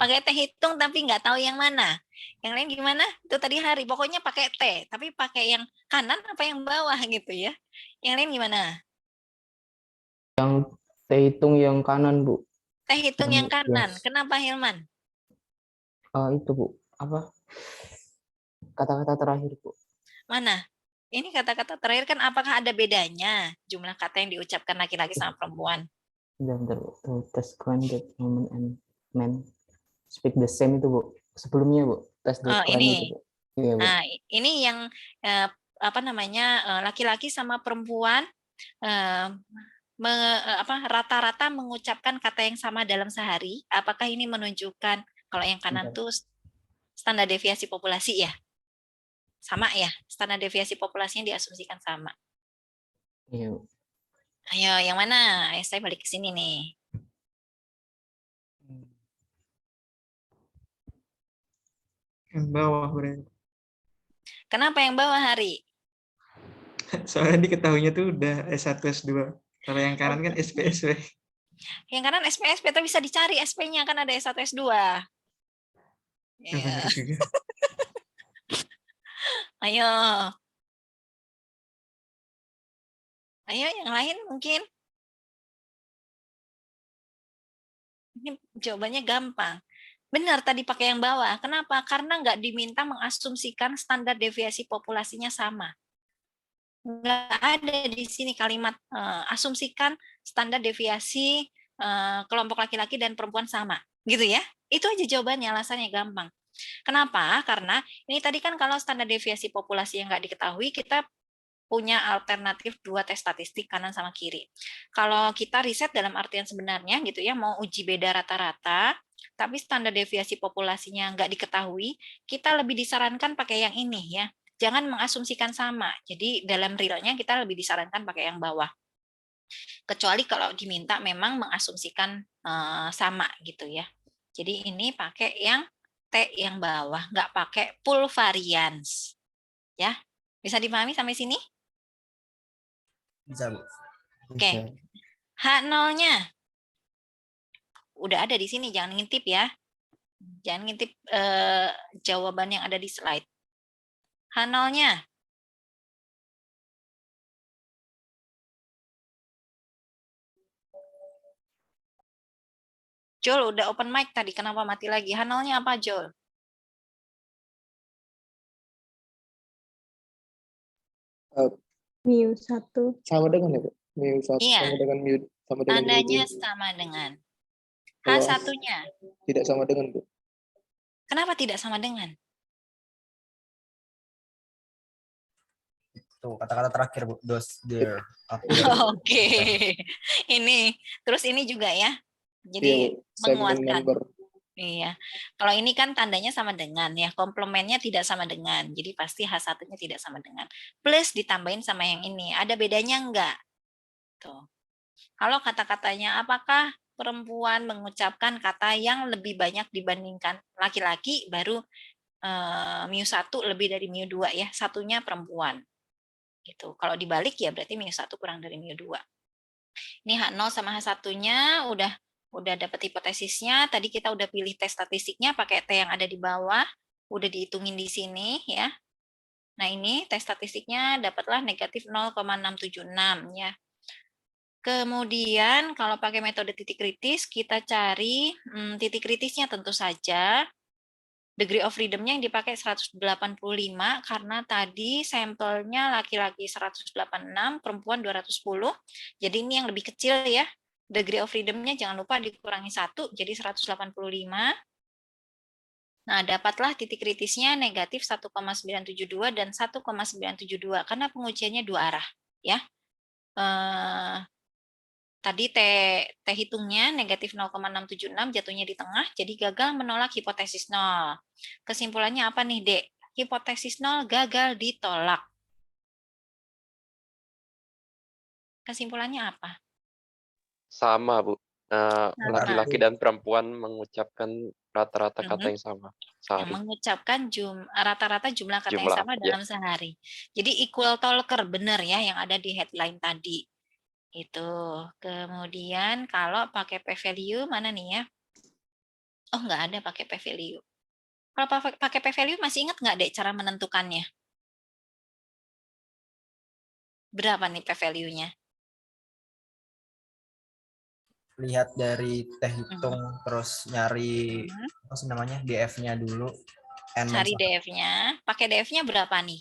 Pakai teh hitung tapi nggak tahu yang mana. Yang lain gimana? Itu tadi Hari pokoknya pakai teh, tapi pakai yang kanan apa yang bawah gitu ya. Yang lain gimana? Yang teh hitung yang kanan, Bu. Teh hitung yang kanan. Yes. Kenapa, Hilman? Itu, Bu. Apa? Kata-kata terakhir, Bu. Mana? Ini kata-kata terakhir kan apakah ada bedanya jumlah kata yang diucapkan laki-laki sama perempuan? Bentar, Bu. Test granted women and men speak the same itu, Bu. Sebelumnya, Bu. Test ini. Itu, Bu. Iya, Bu. Nah, ini yang laki-laki sama perempuan rata-rata mengucapkan kata yang sama dalam sehari. Apakah ini menunjukkan kalau yang kanan tuh standar deviasi populasi ya? Sama ya, standar deviasi populasinya diasumsikan sama. Iya. Ayo, yang mana? Saya balik ke sini nih. Yang bawah berarti. Kenapa yang bawah, Hari? Soalnya diketahuinya tuh udah S1, S2. Kalau yang kanan kan SP, SP. Yang kanan SP, SP, tapi bisa dicari SP-nya, kan ada S1, S2. Ya. Ayo. Ayo, yang lain mungkin. Ini jawabannya gampang. Benar tadi pakai yang bawah. Kenapa? Karena nggak diminta mengasumsikan standar deviasi populasinya sama. Nggak ada di sini kalimat asumsikan standar deviasi kelompok laki-laki dan perempuan sama. Gitu ya. Itu aja jawabannya, alasannya gampang. Kenapa? Karena ini tadi kan kalau standar deviasi populasi yang nggak diketahui, kita punya alternatif 2 tes statistik kanan sama kiri. Kalau kita riset dalam artian sebenarnya gitu ya, mau uji beda rata-rata, tapi standar deviasi populasinya nggak diketahui, kita lebih disarankan pakai yang ini ya. Jangan mengasumsikan sama. Jadi dalam realnya kita lebih disarankan pakai yang bawah. Kecuali kalau diminta memang mengasumsikan sama gitu ya. Jadi ini pakai yang T yang bawah, nggak pakai pool variance. Ya, bisa dipahami sampai sini? Bisa, Bu. Oke. H0-nya udah ada di sini, jangan ngintip ya. Jangan ngintip jawaban yang ada di slide. H0-nya. Joel udah open mic tadi, kenapa mati lagi? H0-nya apa, Joel? Mu 1. Sama dengan ya, Bu? Mu 1 iya. sama dengan mu sama dengan tandanya sama dengan. H1-nya. Tidak sama dengan, Bu. Kenapa tidak sama dengan? Tuh, kata-kata terakhir, Bu. Those there. Oke. Ini, terus ini juga ya. Jadi menguatkan. Iya. Kalau ini kan tandanya sama dengan ya, komplemennya tidak sama dengan. Jadi pasti H1-nya tidak sama dengan. Plus ditambahin sama yang ini. Ada bedanya enggak? Tuh. Kalau kata-katanya, apakah perempuan mengucapkan kata yang lebih banyak dibandingkan laki-laki, baru mu1 lebih dari mu2 ya, satunya perempuan. Gitu. Kalau dibalik ya berarti mu1 kurang dari mu2. Ini H0 sama H1-nya udah dapat hipotesisnya. Tadi kita udah pilih tes statistiknya pakai T yang ada di bawah, udah dihitungin di sini ya. Nah, ini tes statistiknya dapatlah negatif 0,676 ya. Kemudian kalau pakai metode titik kritis, kita cari titik kritisnya tentu saja. Degree of freedom-nya yang dipakai 185 karena tadi sampelnya laki-laki 186, perempuan 210. Jadi ini yang lebih kecil ya. Degree of freedom-nya jangan lupa dikurangi 1, jadi 185. Nah, dapatlah titik kritisnya negatif 1,972 dan 1,972 karena pengujiannya dua arah ya. Tadi T hitungnya negatif 0,676 jatuhnya di tengah, jadi gagal menolak hipotesis 0. Kesimpulannya apa nih, Dek? Hipotesis 0 gagal ditolak. Kesimpulannya apa? Sama, Bu. Laki-laki dan perempuan mengucapkan rata-rata kata yang sama sehari. Yang mengucapkan rata-rata jumlah kata yang sama dalam sehari. Jadi equal talker, benar ya yang ada di headline tadi. Itu. Kemudian kalau pakai p-value mana nih ya? Oh, nggak ada pakai p-value. Kalau pakai p-value masih ingat nggak, Dek, cara menentukannya? Berapa nih p-value-nya? Lihat dari T hitung, terus nyari apa sih namanya, DF-nya dulu. Cari DF-nya. Pakai DF-nya berapa nih?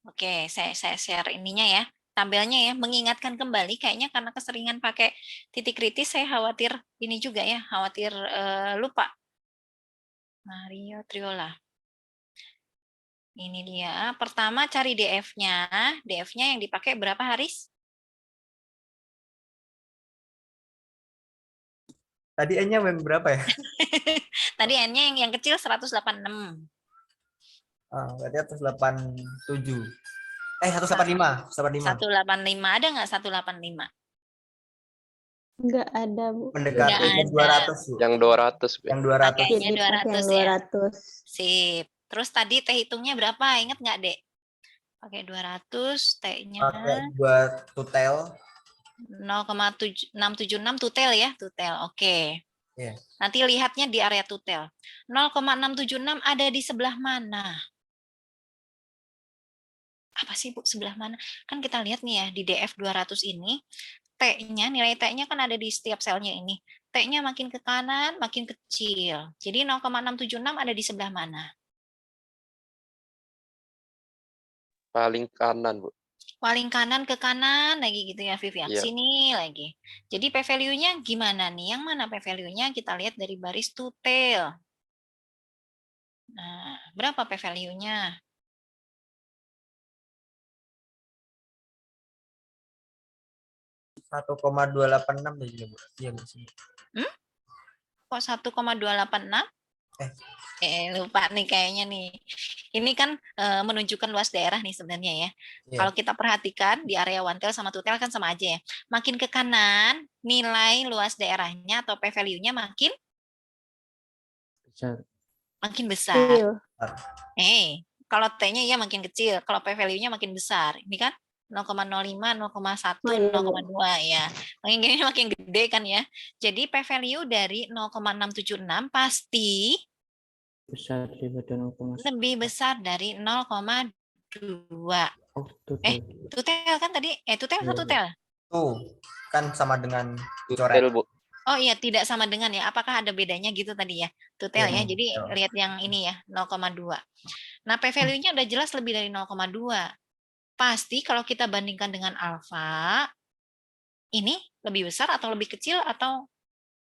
Oke, saya share ininya ya. Tampilnya ya, mengingatkan kembali kayaknya karena keseringan pakai titik kritis, saya khawatir ini juga ya, khawatir lupa. Mario Triola. Ini dia. Pertama cari DF-nya. DF-nya yang dipakai berapa, Haris? Tadi N-nya berapa ya? Tadi N-nya yang kecil 186. Berarti 187. 185. 185. Ada nggak 185? Enggak ada, Bu. Mendekati yang 200, Bu. Yang 200, Bu. Yang 200. Pakainya 200 ya. 200. Sip. Terus tadi T hitungnya berapa? Ingat nggak, Dek? Pakai 200, T-nya. Pakai buat tutel. 0,676 tutel ya, tutel. Oke. Yeah. Nanti lihatnya di area tutel. 0,676 ada di sebelah mana? Apa sih, Bu, sebelah mana? Kan kita lihat nih ya, di DF 200 ini, T-nya, nilai T-nya kan ada di setiap selnya ini. T-nya makin ke kanan, makin kecil. Jadi 0,676 ada di sebelah mana? Paling kanan, Bu. Paling kanan ke kanan lagi gitu ya, Viv ya. Iya. Sini lagi. Jadi p-value-nya gimana nih? Yang mana p-value-nya? Kita lihat dari baris tutel. Nah, berapa p-value-nya? Satu 1,286 ya, Bu. Iya, Bu. Kok 1,286? Lupa nih kayaknya nih. Ini kan menunjukkan luas daerah nih sebenarnya ya. Kalau kita perhatikan di area one tel sama two tel kan sama aja ya. Makin ke kanan, nilai luas daerahnya atau p-value-nya makin besar. Makin besar. Kalau T-nya ya makin kecil, kalau p-value-nya makin besar. Ini kan 0,05, 0,1, 0,2 ya. Makin gede kan ya. Jadi p-value dari 0,676 pasti Besar daripada 0,1. lebih besar dari 0,2. Oh, tutel. Tutel kan tadi? Tutel atau tutel? Tuh, kan sama dengan coret. Bu. Oh iya, tidak sama dengan ya. Apakah ada bedanya gitu tadi ya? Tutel ya. Jadi lihat yang ini ya, 0,2. Nah, p-value-nya udah jelas lebih dari 0,2. Pasti kalau kita bandingkan dengan alfa, ini lebih besar atau lebih kecil atau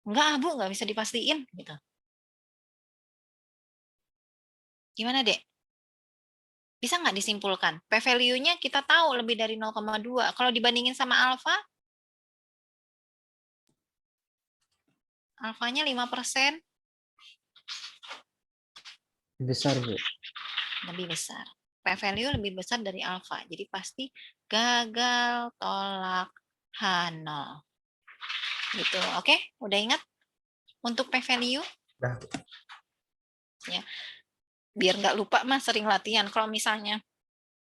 enggak, Bu, nggak bisa dipastiin gitu. Gimana, Dek? Bisa nggak disimpulkan? P-value-nya kita tahu lebih dari 0,2. Kalau dibandingin sama alfa, alfanya 5%. Lebih besar, Bu. Lebih besar. P-value lebih besar dari alfa. Jadi pasti gagal tolak H0. Gitu. Oke, udah ingat untuk p-value? Udah. Ya. Biar nggak lupa Mas, sering latihan. Kalau misalnya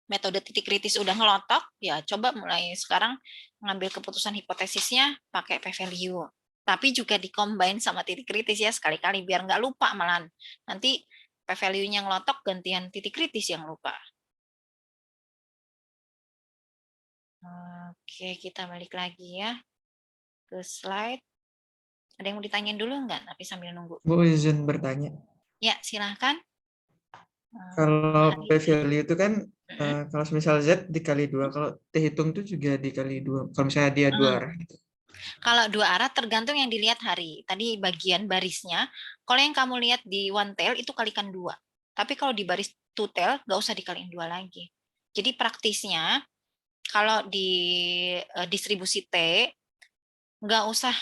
metode titik kritis udah ngelotok, ya coba mulai sekarang ngambil keputusan hipotesisnya pakai p-value. Tapi juga dikombin sama titik kritis ya sekali-kali biar nggak lupa malahan. Nanti p-value-nya ngelotok gantian titik kritis yang lupa. Oke, kita balik lagi ya ke slide. Ada yang mau ditanyain dulu nggak? Tapi sambil nunggu. Bu, izin bertanya. Ya, silahkan. Kalau p-value itu kan kalau misal Z dikali 2, kalau T hitung itu juga dikali 2. Kalau misalnya dia 2 arah gitu. Kalau 2 arah tergantung yang dilihat hari. Tadi bagian barisnya, kalau yang kamu lihat di one tail itu kalikan 2. Tapi kalau di baris two tail nggak usah dikaliin 2 lagi. Jadi praktisnya kalau di distribusi T nggak usah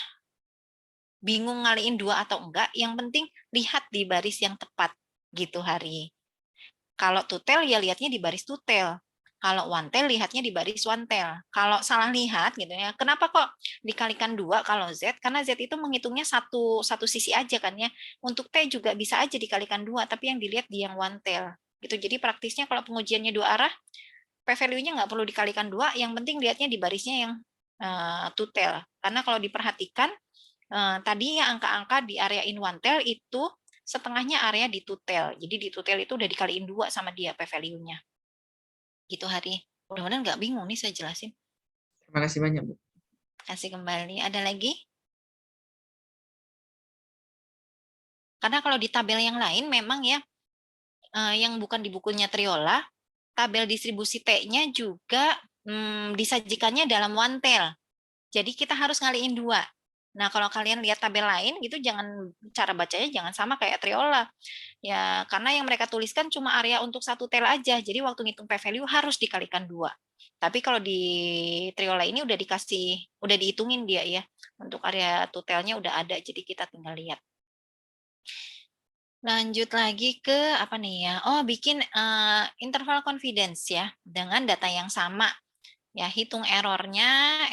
bingung ngaliin 2 atau enggak, yang penting lihat di baris yang tepat gitu hari. Kalau two tail ya lihatnya di baris two tail. Kalau one tail lihatnya di baris one tail. Kalau salah lihat gitu ya. Kenapa kok dikalikan 2 kalau Z? Karena Z itu menghitungnya satu sisi aja kan ya. Untuk T juga bisa aja dikalikan 2, tapi yang dilihat di yang one tail. Gitu. Jadi praktisnya kalau pengujiannya 2 arah, p-value-nya nggak perlu dikalikan 2, yang penting lihatnya di barisnya yang two tail. Karena kalau diperhatikan tadi angka-angka di area in one tail itu setengahnya area di two tail. Jadi di two tail itu udah dikaliin 2 sama dia p-value-nya. Gitu hari. Mudah-mudahan nggak bingung nih saya jelasin. Terima kasih banyak, Bu. Kasih kembali. Ada lagi? Karena kalau di tabel yang lain memang ya, yang bukan di bukunya Triola, tabel distribusi T-nya juga disajikannya dalam one tail. Jadi kita harus ngaliin 2. Nah, kalau kalian lihat tabel lain gitu jangan cara bacanya jangan sama kayak Triola. Ya, karena yang mereka tuliskan cuma area untuk satu tail aja. Jadi waktu ngitung p-value harus dikalikan 2. Tapi kalau di Triola ini udah dihitungin dia ya. Untuk area two tailnya udah ada, jadi kita tinggal lihat. Lanjut lagi ke apa nih ya? Oh, bikin interval confidence ya dengan data yang sama. Ya, hitung errornya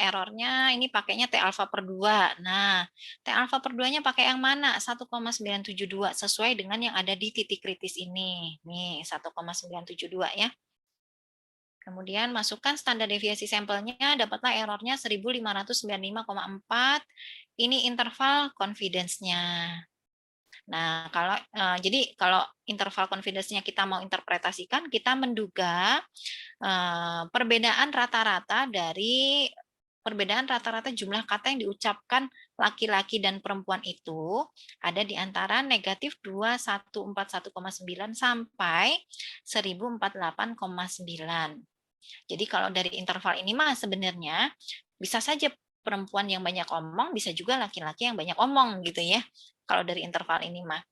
ini pakainya T alpha per 2. Nah, T alpha per 2-nya pakai yang mana? 1,972 sesuai dengan yang ada di titik kritis ini. Nih, 1,972 ya. Kemudian masukkan standar deviasi sampelnya, dapatlah errornya 1595,4. Ini interval confidence-nya. Nah, jadi kalau interval confidence-nya kita mau interpretasikan, kita menduga perbedaan rata-rata jumlah kata yang diucapkan laki-laki dan perempuan itu ada di antara negatif 2141,9 sampai 1048,9. Jadi kalau dari interval ini mah sebenarnya bisa saja perempuan yang banyak omong, bisa juga laki-laki yang banyak omong gitu ya. Kalau dari interval ini mah.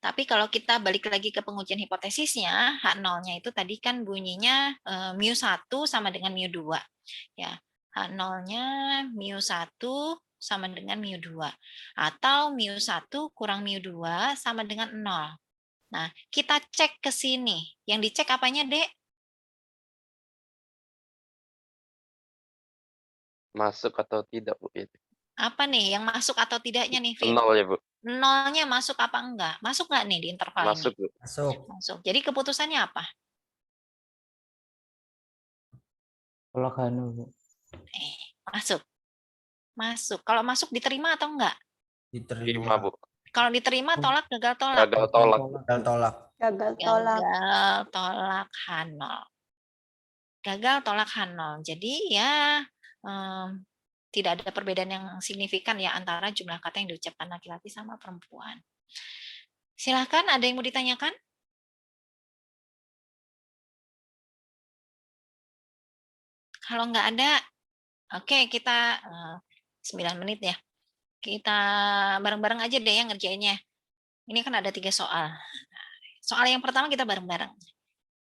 Tapi kalau kita balik lagi ke pengujian hipotesisnya, H0-nya itu tadi kan bunyinya mu1 sama dengan mu2. Ya, H0-nya mu1 sama dengan mu2. Atau mu1 kurang mu2 sama dengan 0. Nah, kita cek ke sini. Yang dicek apanya, Dek? Masuk atau tidak, Bu? Apa nih yang masuk atau tidaknya nih, Vin? 0 ya, Bu. 0-nya masuk apa enggak? Masuk nggak nih di interval Masuk, ini? Bu. Masuk. Jadi keputusannya apa? Tolak H0, Bu. Masuk. Masuk. Kalau masuk diterima atau enggak? Diterima, Bu. Kalau diterima tolak, gagal tolak. Gagal tolak. Gagal tolak. Gagal tolak H0. Gagal tolak H0. Jadi ya tidak ada perbedaan yang signifikan ya antara jumlah kata yang diucapkan laki-laki sama perempuan. Silakan, ada yang mau ditanyakan? Kalau nggak ada, oke kita 9 menit ya. Kita bareng-bareng aja deh yang ngerjainnya. Ini kan ada 3 soal. Soal yang pertama kita bareng-bareng.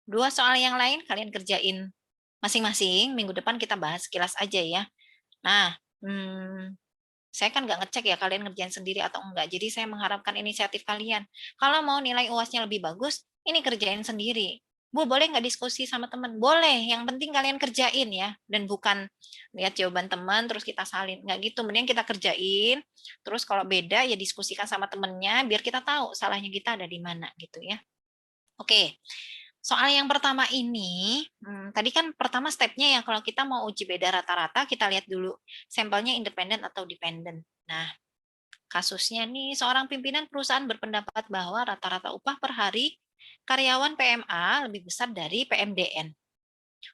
2 soal yang lain kalian kerjain masing-masing. Minggu depan kita bahas sekilas aja ya. Nah, saya kan nggak ngecek ya kalian ngerjain sendiri atau enggak. Jadi saya mengharapkan inisiatif kalian. Kalau mau nilai UAS-nya lebih bagus, ini kerjain sendiri. Bu, boleh nggak diskusi sama teman? Boleh, yang penting kalian kerjain ya. Dan bukan lihat jawaban teman, terus kita salin. Nggak gitu, mending kita kerjain. Terus kalau beda, ya diskusikan sama temennya, biar kita tahu salahnya kita ada di mana gitu ya. Oke, soal yang pertama ini, tadi kan pertama stepnya ya, kalau kita mau uji beda rata-rata, kita lihat dulu sampelnya independen atau dependen. Nah, kasusnya nih, seorang pimpinan perusahaan berpendapat bahwa rata-rata upah per hari karyawan PMA lebih besar dari PMDN.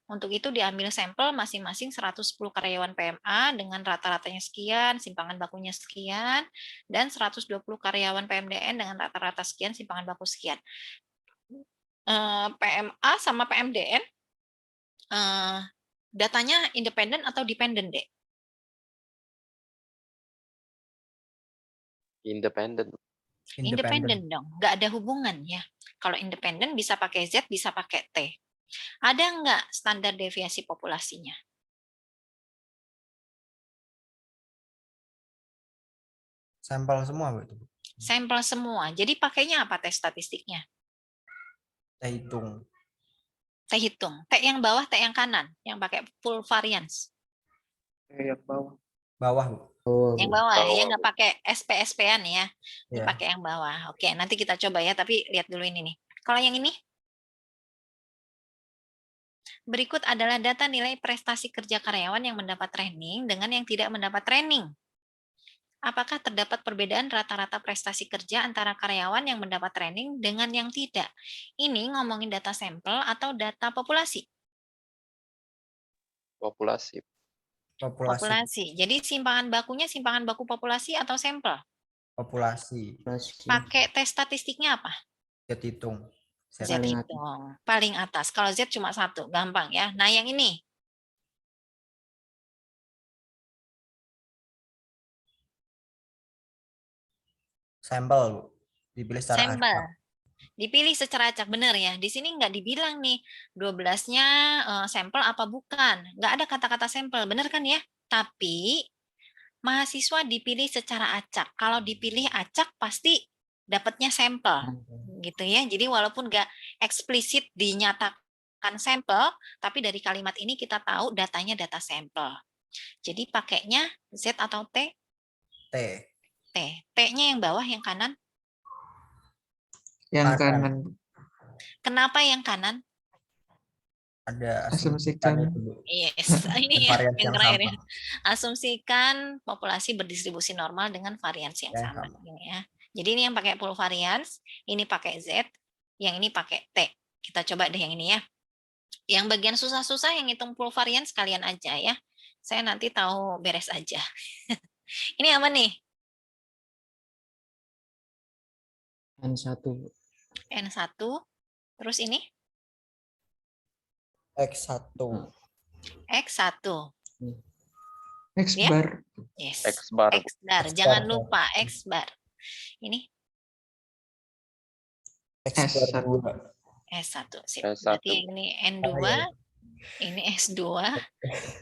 Untuk itu diambil sampel masing-masing 110 karyawan PMA dengan rata-ratanya sekian, simpangan bakunya sekian, dan 120 karyawan PMDN dengan rata-rata sekian, simpangan baku sekian. PMA sama PMDN, datanya independen atau dependen, Dek? Independen. Independen dong, nggak ada hubungan ya. Kalau independen bisa pakai Z, bisa pakai T. Ada nggak standar deviasi populasinya? Sampel semua, Bu. Sampel semua. Jadi pakainya apa tes statistiknya? T hitung. T hitung. T yang bawah, T yang kanan. Yang pakai full variance. Yang bawah. Bawah, Bu. Yang bawah, ya nggak pakai SP-SP-an ya. Ini Iya. pakai yang bawah. Oke, nanti kita coba ya, tapi lihat dulu ini nih. Kalau yang ini, berikut adalah data nilai prestasi kerja karyawan yang mendapat training dengan yang tidak mendapat training. Apakah terdapat perbedaan rata-rata prestasi kerja antara karyawan yang mendapat training dengan yang tidak? Ini ngomongin data sampel atau data populasi? Populasi. Populasi. Jadi simpangan bakunya simpangan baku populasi atau sampel? Populasi. Pakai tes statistiknya apa? Z hitung. Z hitung. Paling atas. Kalau Z cuma satu, gampang ya. Nah yang ini. Sampel, Bu. Dipilih secara Sampel. acak. Dipilih secara acak, benar ya. Di sini nggak dibilang nih 12-nya sampel apa bukan. Nggak ada kata-kata sampel, benar kan ya? Tapi mahasiswa dipilih secara acak. Kalau dipilih acak pasti dapatnya sampel. Gitu ya. Jadi walaupun nggak eksplisit dinyatakan sampel, tapi dari kalimat ini kita tahu datanya data sampel. Jadi pakainya Z atau T? T. T. T-nya yang bawah, yang kanan? Yang kanan. Kenapa yang kanan? Ada asumsikan. Yes, ini ya yang yang terakhir sama. ya. Asumsikan populasi berdistribusi normal dengan variansi yang sama. Ini ya. Jadi ini yang pakai full variance, ini pakai Z, yang ini pakai T. Kita coba deh yang ini ya. Yang bagian susah-susah yang hitung full variance kalian aja ya. Saya nanti tahu beres aja. Ini apa nih? N1. N1. Terus ini? X1. X1. X bar. Yes. X bar. X bar. Jangan lupa X bar. Ini? S1. S1. Sip. S1. Berarti ini N2. Ini S2.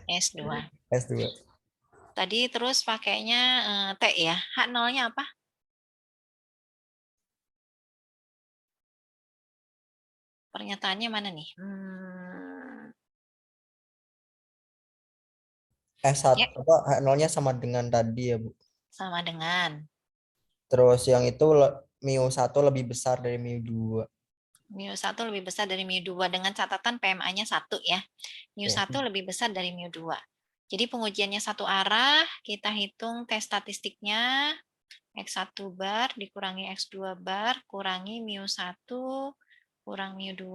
S2. S2. Tadi terus pakainya T ya. H0-nya apa? Pernyataannya mana nih? S1 Ya. apa H0-nya sama dengan tadi ya, Bu. Sama dengan. Terus yang itu mu1 lebih besar dari mu2. Mu1 lebih besar dari mu2 dengan catatan PMA-nya 1 ya. Mu1 lebih besar dari mu2. Jadi pengujiannya satu arah, kita hitung tes statistiknya. X1 bar dikurangi X2 bar, kurangi mu1, kurang mu2.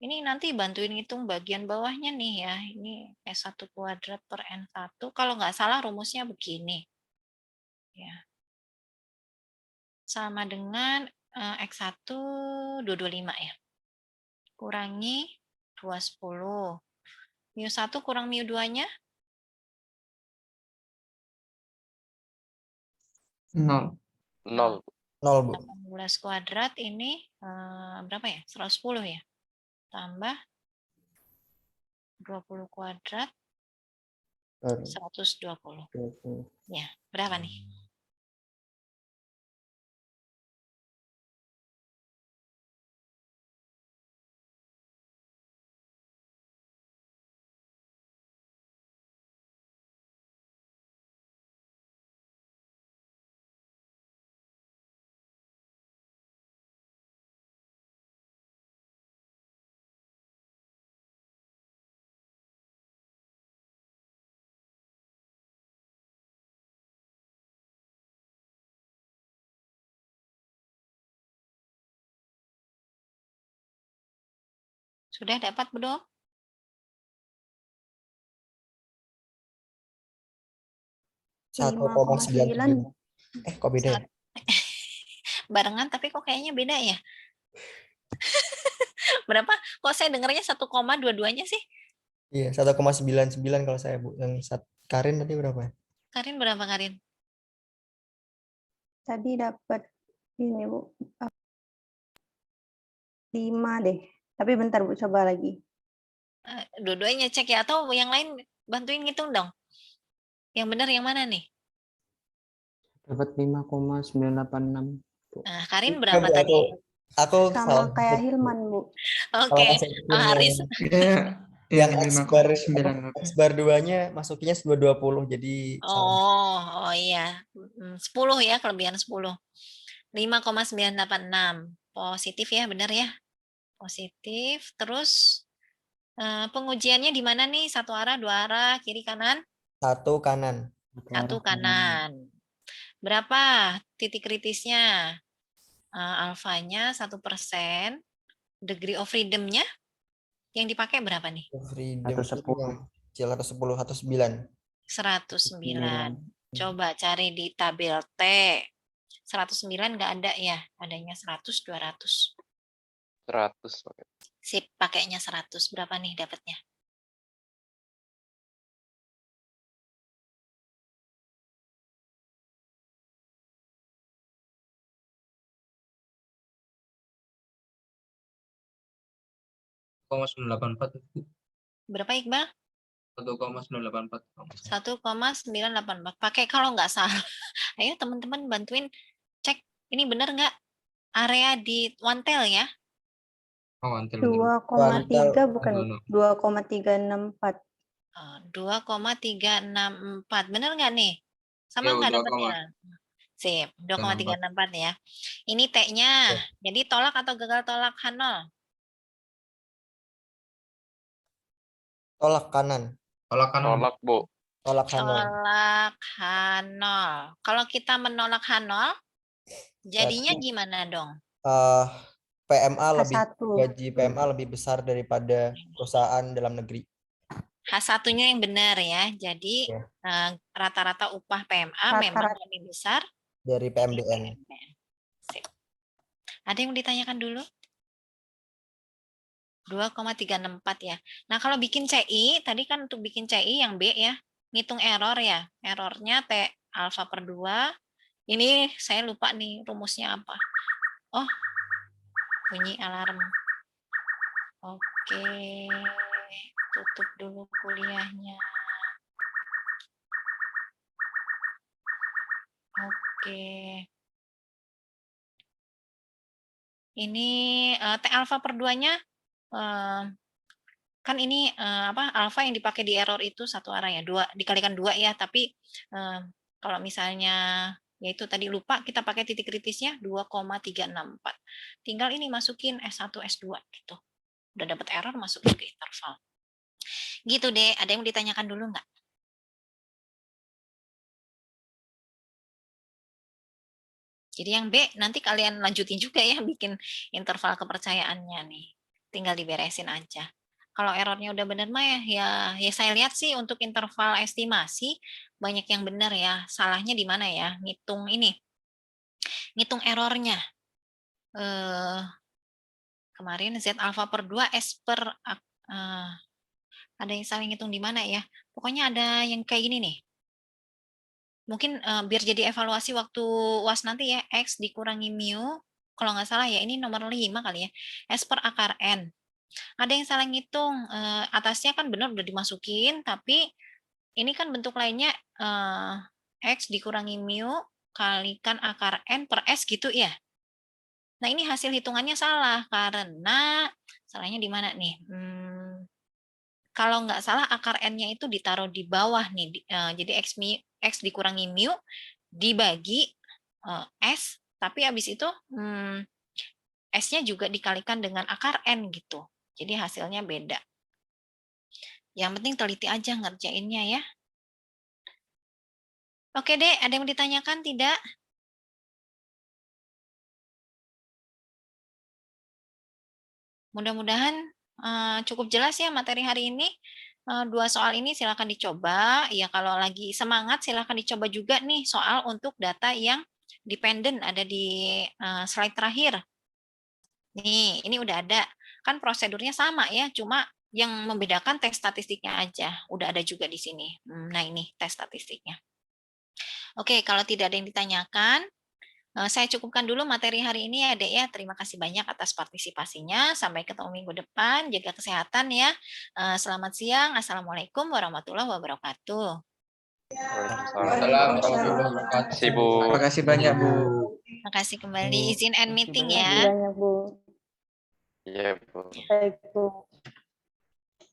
Ini nanti bantuin ngitung bagian bawahnya nih ya. Ini S1 kuadrat per N1. Kalau nggak salah rumusnya begini. Ya. Sama dengan X1 225 ya. Kurangi 210. Mu1 kurang mu2-nya? 0. 0. 0, Bu. 18 kuadrat ini berapa ya? 110 ya? Tambah 20 kuadrat 120. Ya, berapa nih? Sudah dapat belum? Satu koma 9. Kok beda ya? Barengan tapi kok kayaknya beda ya? Berapa? Kok saya dengarnya 1, dua-duanya sih? Iya, 1,99 kalau saya, Bu. Yang Karin tadi berapa? Karin berapa, Karin? Tadi dapat ini, Bu. 5 deh. Tapi bentar, Bu, coba lagi. Dua-duanya cek ya, atau yang lain bantuin ngitung dong. Yang benar yang mana nih? Dapat 5,986. Nah, Karin berapa tadi? Aku sama kayak Hilman, Bu. Oke. Haris. Yang X bar 2-nya masukinnya 220, jadi Oh iya. 10 ya, kelebihan 10. 5,986. Positif ya, benar ya? Positif. Terus pengujiannya di mana nih? Satu arah, dua arah, kiri kanan? Satu kanan. Satu kanan. Berapa titik kritisnya? Alfanya 1%. Degree of freedom-nya yang dipakai berapa nih? 110. 109. 109. Coba cari di tabel T. 109 nggak ada ya, adanya 100, 200. 100. Sip, pakainya 100. Berapa nih dapatnya? Berapa, Iqbal? 1,984. 1,984. Pakai kalau nggak salah. Ayo teman-teman bantuin cek ini benar nggak area di OneTel ya? 2,3 bukan 2,364. 2,364. Benar nggak nih? Sama nggak dapatnya? Sip, 2,364 ya. Ini T-nya. Jadi tolak atau gagal tolak H0? Tolak kanan. Tolak kanan. Tolak, Bu. Tolak H0. Tolak H0. Kalau kita menolak H0, jadinya gimana dong? PMA gaji PMA lebih besar daripada perusahaan dalam negeri. H1-nya yang benar ya. Jadi rata-rata upah PMA memang lebih besar dari PMDN. Sip. Ada yang ditanyakan dulu? 2,364 ya. Nah, kalau bikin CI, tadi kan untuk bikin CI yang B ya, ngitung error ya. Errornya T alfa per 2. Ini saya lupa nih rumusnya apa. Oh, bunyi alarm. Oke, tutup dulu kuliahnya. Oke. Ini T alfa per 2-nya kan ini alfa yang dipakai di error itu satu arah ya, 2 dikalikan 2 ya, tapi kalau misalnya yaitu tadi lupa kita pakai titik kritisnya 2,364. Tinggal ini masukin S1 S2 gitu. Udah dapat error masukin ke interval. Gitu deh, ada yang ditanyakan dulu nggak? Jadi yang B nanti kalian lanjutin juga ya bikin interval kepercayaannya nih. Tinggal diberesin aja. Kalau errornya udah benar mah ya saya lihat sih untuk interval estimasi banyak yang benar ya. Salahnya di mana ya? Ngitung ini. Ngitung errornya. Kemarin Z alfa per 2 S per ada yang salah ngitung di mana ya? Pokoknya ada yang kayak gini nih. Mungkin biar jadi evaluasi waktu UAS nanti ya, X dikurangi mu, kalau nggak salah ya ini nomor 5 kali ya, S per akar N. Ada yang salah ngitung, atasnya kan benar udah dimasukin, tapi ini kan bentuk lainnya X dikurangi mu kalikan akar N per S gitu ya. Nah ini hasil hitungannya salah, karena salahnya di mana nih? Kalau nggak salah akar N-nya itu ditaruh di bawah nih, jadi X dikurangi mu dibagi S, tapi habis itu S-nya juga dikalikan dengan akar N gitu. Jadi hasilnya beda. Yang penting teliti aja ngerjainnya ya. Oke deh, ada yang ditanyakan tidak? Mudah-mudahan cukup jelas ya materi hari ini. 2 soal ini silakan dicoba. Ya kalau lagi semangat silakan dicoba juga nih soal untuk data yang dependent ada di slide terakhir. Nih, ini udah ada. Kan prosedurnya sama ya, cuma yang membedakan tes statistiknya aja. Udah ada juga di sini. Nah, ini tes statistiknya. Oke, kalau tidak ada yang ditanyakan, saya cukupkan dulu materi hari ini ya, Dek ya. Terima kasih banyak atas partisipasinya. Sampai ketemu minggu depan. Jaga kesehatan ya. Selamat siang. Assalamualaikum warahmatullahi wabarakatuh. Terima kasih banyak, Bu. Terima kasih kembali. Izin end meeting ya. Terima kasih banyak, Bu. Iya, Bu. Baik, Bu.